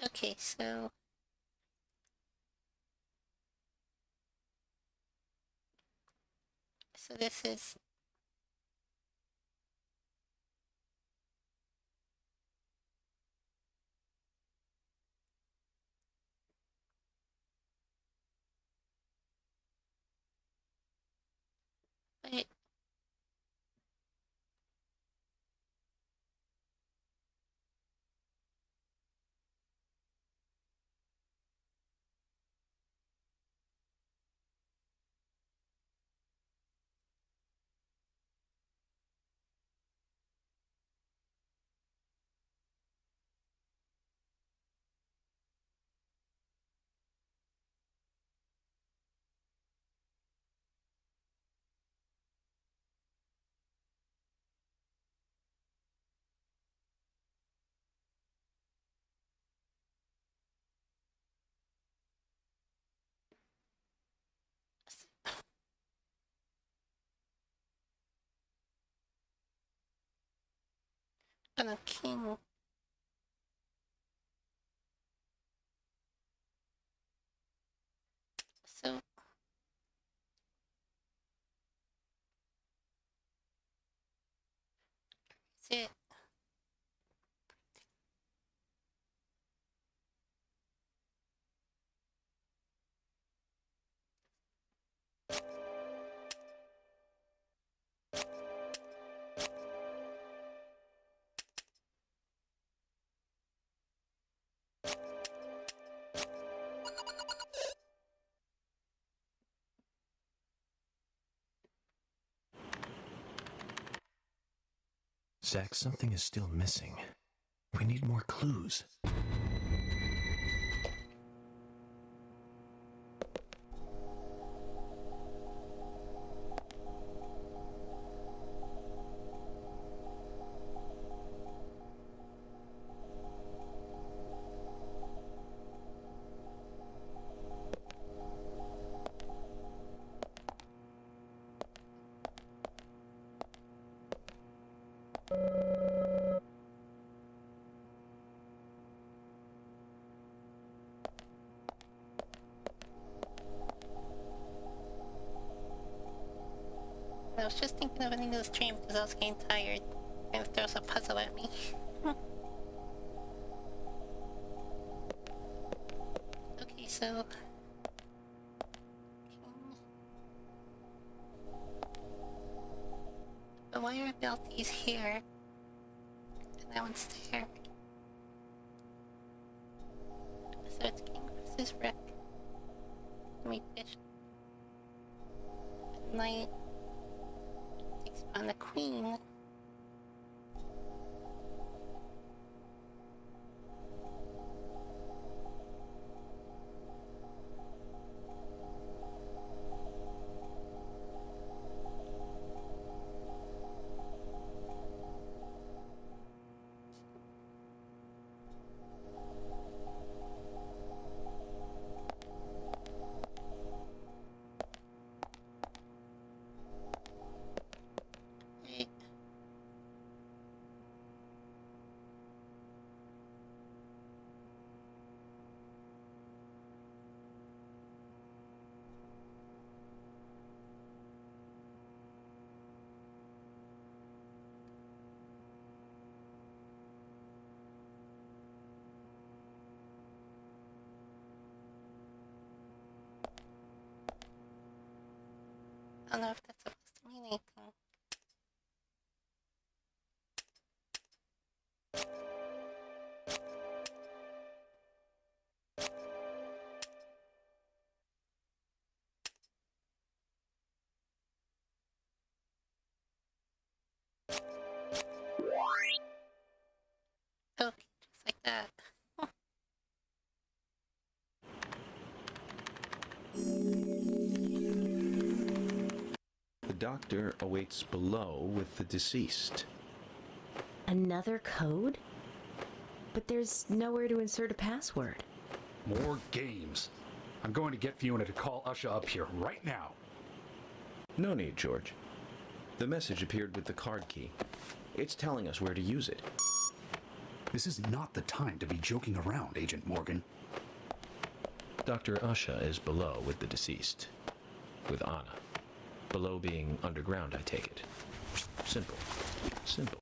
Okay, so this is wait. On a king. So is it Zach, something is still missing. We need more clues. I was just thinking of ending the stream because I was getting tired and throws a puzzle at me. Okay, so the wire belt is here, and that one's there. So it's king versus rook. We bishop. Knight takes on the queen. Wait. I don't know if that's supposed to mean anything. doctor awaits below with the deceased. Another code? But there's nowhere to insert a password. More games. I'm going to get Fiona to call Usha up here right now. No need, George. The message appeared with the card key. It's telling us where to use it. This is not the time to be joking around, Agent Morgan. Dr. Usha is below with the deceased. With Anna. Below being underground, I take it. Simple. Simple.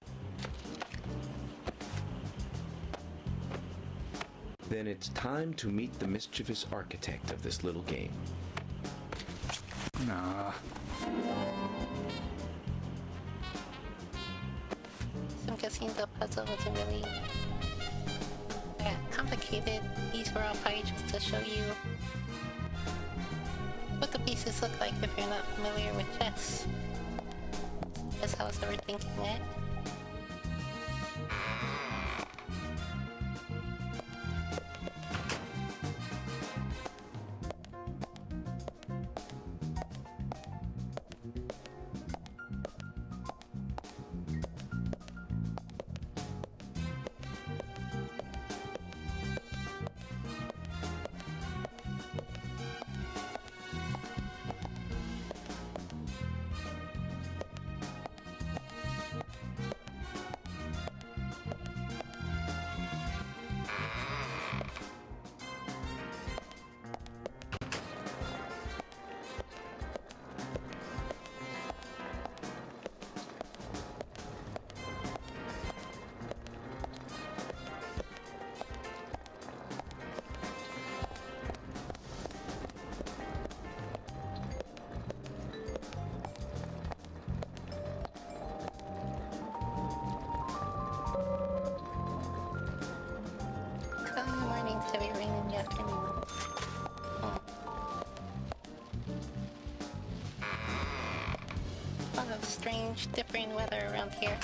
Then it's time to meet the mischievous architect of this little game. Nah. So I'm guessing the puzzle wasn't really that complicated. These were all probably just to show you what the pieces look like if you're not familiar with chess. As I was ever thinking it. Heavy rain in the afternoon. A lot of strange, differing weather around here.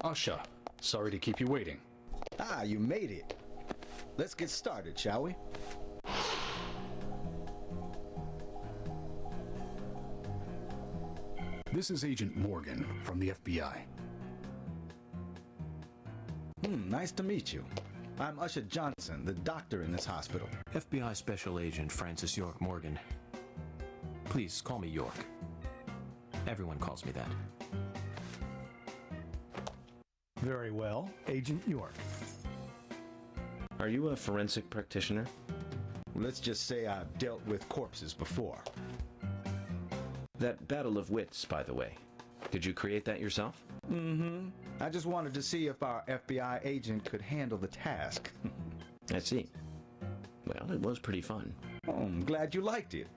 Usha, sorry to keep you waiting. Ah, you made it. Let's get started, shall we? This is Agent Morgan from the FBI. Nice to meet you. I'm Usha Johnson, the doctor in this hospital. FBI Special Agent Francis York Morgan. Please call me York. Everyone calls me that. Very well, Agent York. Are you a forensic practitioner? Let's just say I've dealt with corpses before. That battle of wits, by the way. Did you create that yourself? Mm-hmm. I just wanted to see if our FBI agent could handle the task. I see. Well, it was pretty fun. Oh, I'm glad you liked it.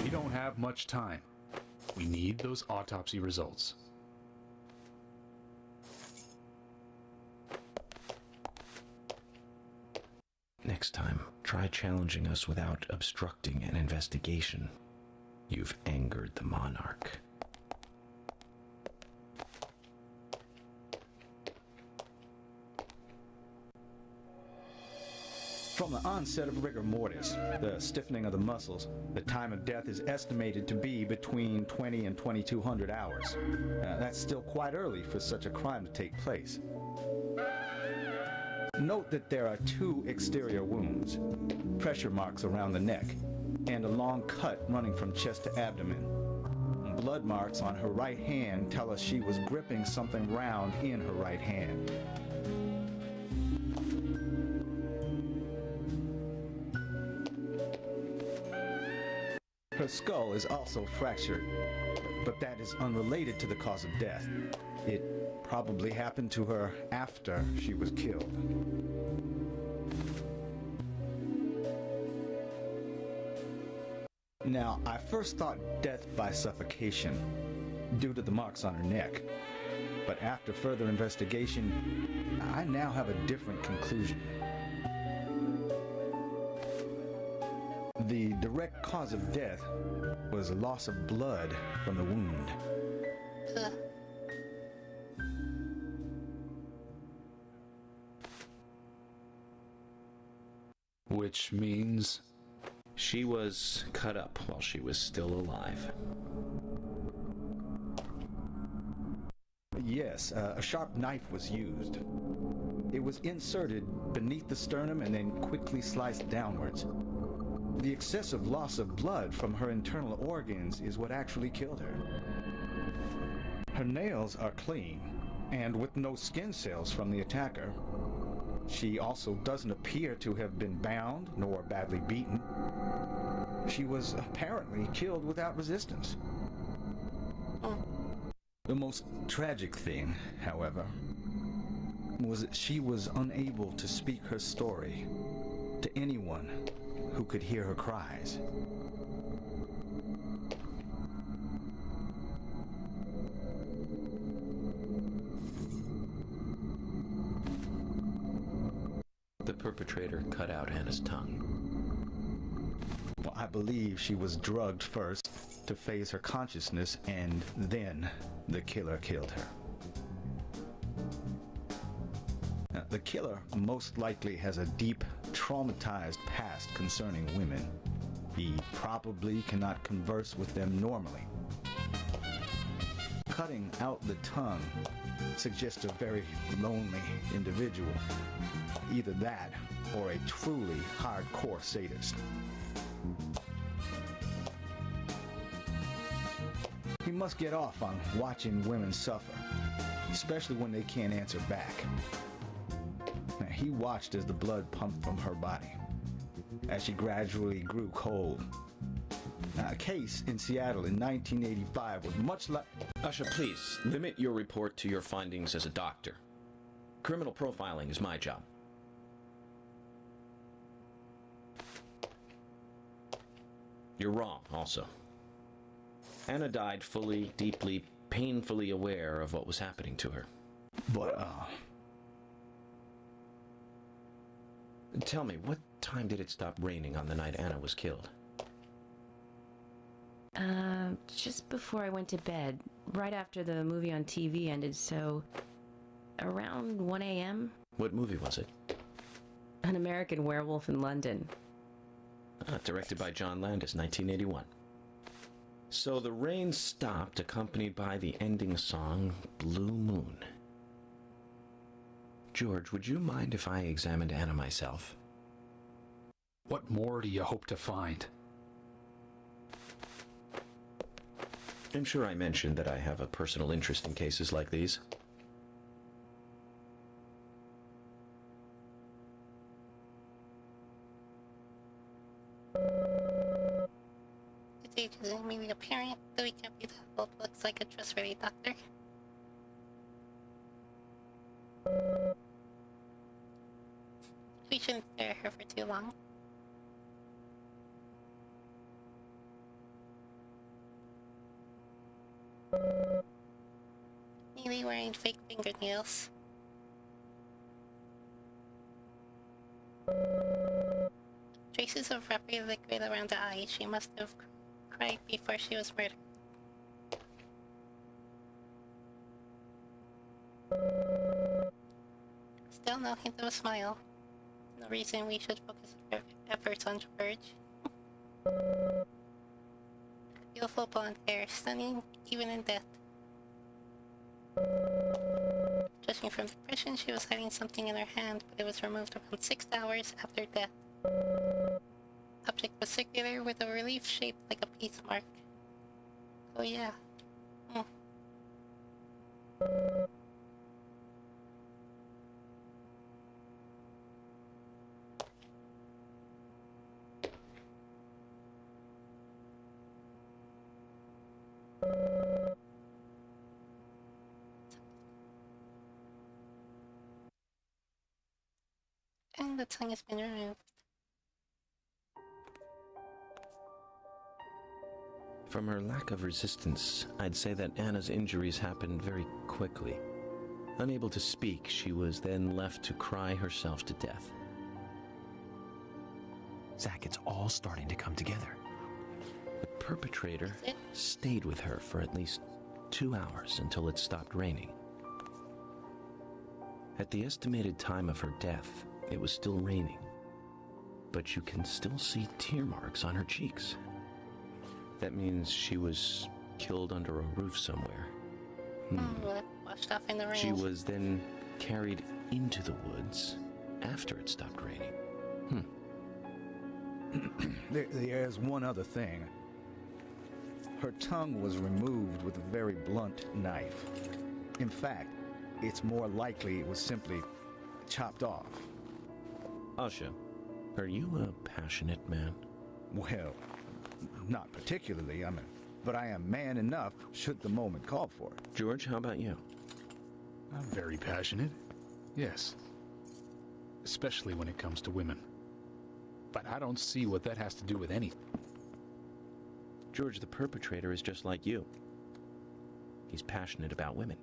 We don't have much time. We need those autopsy results. Next time, try challenging us without obstructing an investigation. You've angered the monarch. From the onset of rigor mortis, the stiffening of the muscles, the time of death is estimated to be between 20 and 2200 hours. That's still quite early for such a crime to take place. Note that there are 2 exterior wounds, pressure marks around the neck, and a long cut running from chest to abdomen. Blood marks on her right hand tell us she was gripping something round in her right hand. Her skull is also fractured, but that is unrelated to the cause of death. It probably happened to her after she was killed. Now, I first thought death by suffocation, due to the marks on her neck. But after further investigation, I now have a different conclusion. The direct cause of death was loss of blood from the wound. Which means... She was cut up while she was still alive. Yes, a sharp knife was used. It was inserted beneath the sternum and then quickly sliced downwards. The excessive loss of blood from her internal organs is what actually killed her. Her nails are clean, and with no skin cells from the attacker. She also doesn't appear to have been bound nor badly beaten. She was apparently killed without resistance. The most tragic thing, however, was that she was unable to speak her story to anyone who could hear her cries. The perpetrator cut out Anna's tongue. Well, I believe she was drugged first to phase her consciousness, and then the killer killed her. Now, the killer most likely has a deep, traumatized past concerning women. He probably cannot converse with them normally. Cutting out the tongue suggests a very lonely individual. Either that or a truly hardcore sadist. He must get off on watching women suffer, especially when they can't answer back. Now, he watched as the blood pumped from her body, as she gradually grew cold. Now, a case in Seattle in 1985 was much like... Usha, please, limit your report to your findings as a doctor. Criminal profiling is my job. You're wrong, also. Anna died fully, deeply, painfully aware of what was happening to her. But, Tell me, what time did it stop raining on the night Anna was killed? Just before I went to bed, right after the movie on TV ended, so around 1 a.m. What movie was it? An American Werewolf in London. Directed by John Landis, 1981. So the rain stopped, accompanied by the ending song, Blue Moon. George, would you mind if I examined Anna myself? What more do you hope to find? I'm sure I mentioned that I have a personal interest in cases like these. age isn't immediately apparent, though he can't be that old, looks like a trustworthy doctor. We shouldn't stare at her for too long. Nearly wearing fake fingernails. Traces of rapid liquid around the eye. She must have cried before she was murdered. Still no hint of a smile. No reason we should focus our efforts on George. Beautiful blonde hair, stunning even in death. Judging from the impression, she was hiding something in her hand, but it was removed around 6 hours after death. Object was circular with a relief shaped like a peace mark. Oh yeah. And the tongue has been removed. From her lack of resistance, I'd say that Anna's injuries happened very quickly. Unable to speak, she was then left to cry herself to death. Zach, it's all starting to come together. The perpetrator stayed with her for at least 2 hours until it stopped raining. At the estimated time of her death, it was still raining, but you can still see tear marks on her cheeks. That means she was killed under a roof somewhere. Washed off in the rain. She was then carried into the woods after it stopped raining. There's one other thing. Her tongue was removed with a very blunt knife. In fact, it's more likely it was simply chopped off. Asha, are you a passionate man? Well, not particularly, but I am man enough should the moment call for it. George, how about you? I'm very passionate. Yes. Especially when it comes to women. But I don't see what that has to do with anything. George, the perpetrator is just like you. He's passionate about women.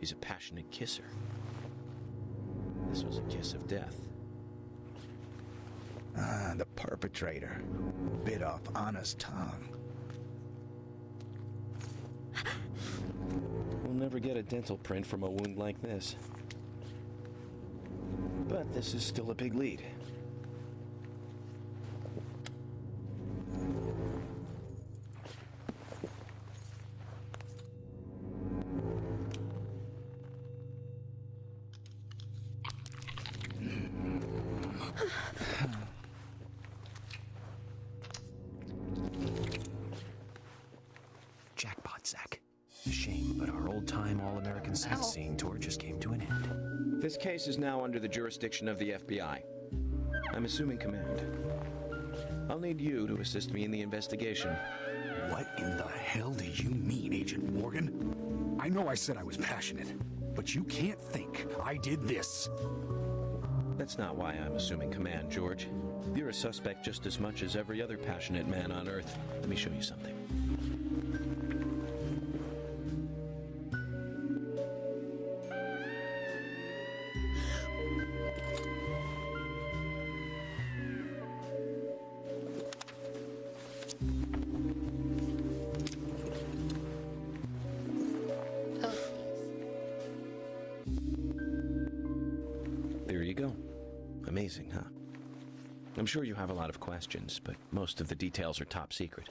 He's a passionate kisser. This was a kiss of death. The perpetrator bit off Anna's tongue. We'll never get a dental print from a wound like this. But this is still a big lead. Jackpot, Zach. A shame, but our old-time all-American sightseeing tour just came to an end. This case is now under the jurisdiction of the FBI. I'm assuming command. I'll need you to assist me in the investigation. What in the hell do you mean, Agent Morgan? I know I said I was passionate, but you can't think I did this. That's not why I'm assuming command, George. You're a suspect just as much as every other passionate man on Earth. Let me show you something. There you go. Amazing, huh? I'm sure you have a lot of questions, but most of the details are top secret.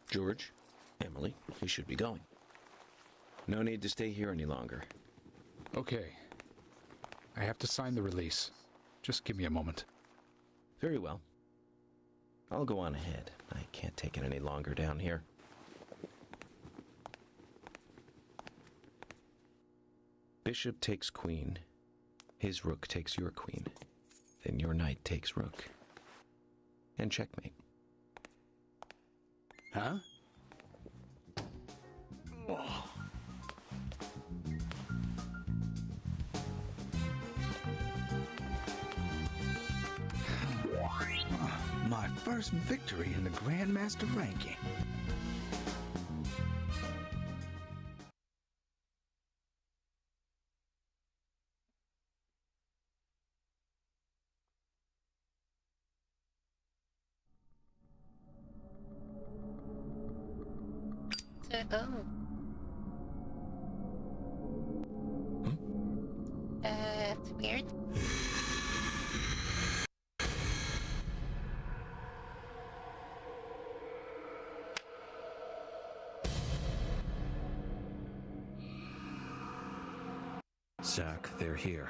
George, Emily, we should be going. No need to stay here any longer. Okay. I have to sign the release. Just give me a moment. Very well. I'll go on ahead. I can't take it any longer down here. Bishop takes queen. His rook takes your queen. Then your knight takes rook. And checkmate. Huh? My first victory in the Grandmaster ranking. Oh. It's weird. Zack, they're here.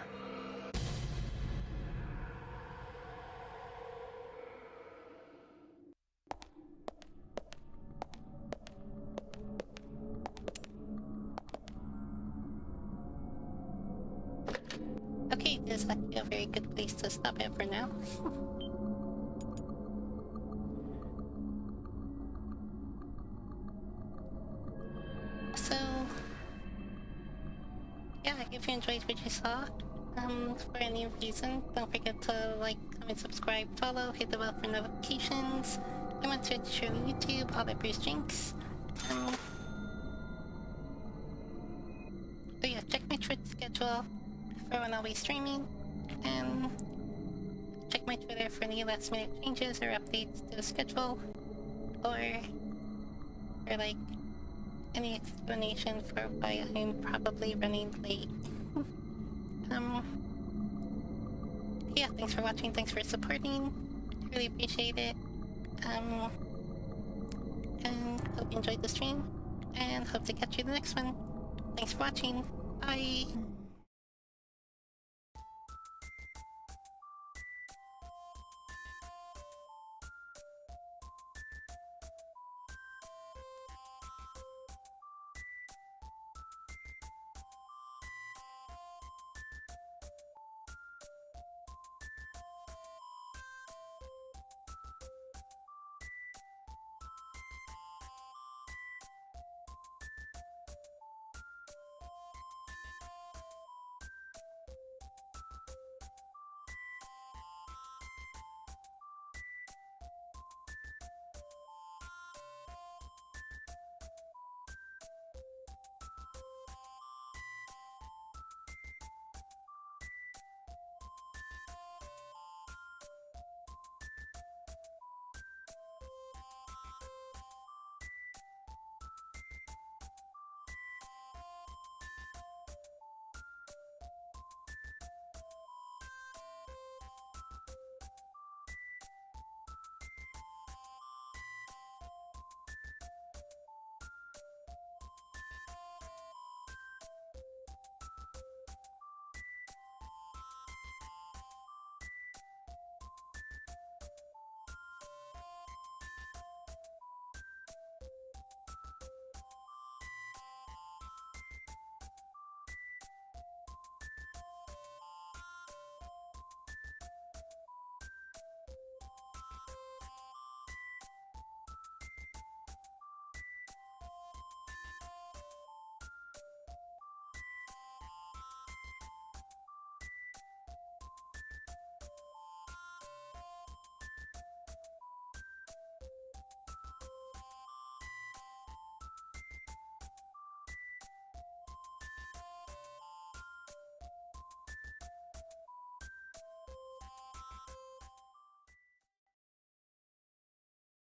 Okay, this is actually a very good place to stop it for now. So, yeah, if you enjoyed what you saw, for any reason, don't forget to like, comment, subscribe, follow, hit the bell for notifications. I'm on Twitch or YouTube, all at Bruce Jinx. But yeah, check my Twitch schedule for when I'll be streaming, and check my Twitter for any last minute changes or updates to the schedule, or like any explanation for why I'm probably running late. Yeah, thanks for watching, thanks for supporting, really appreciate it, and hope you enjoyed the stream, and hope to catch you in the next one. Thanks for watching, bye!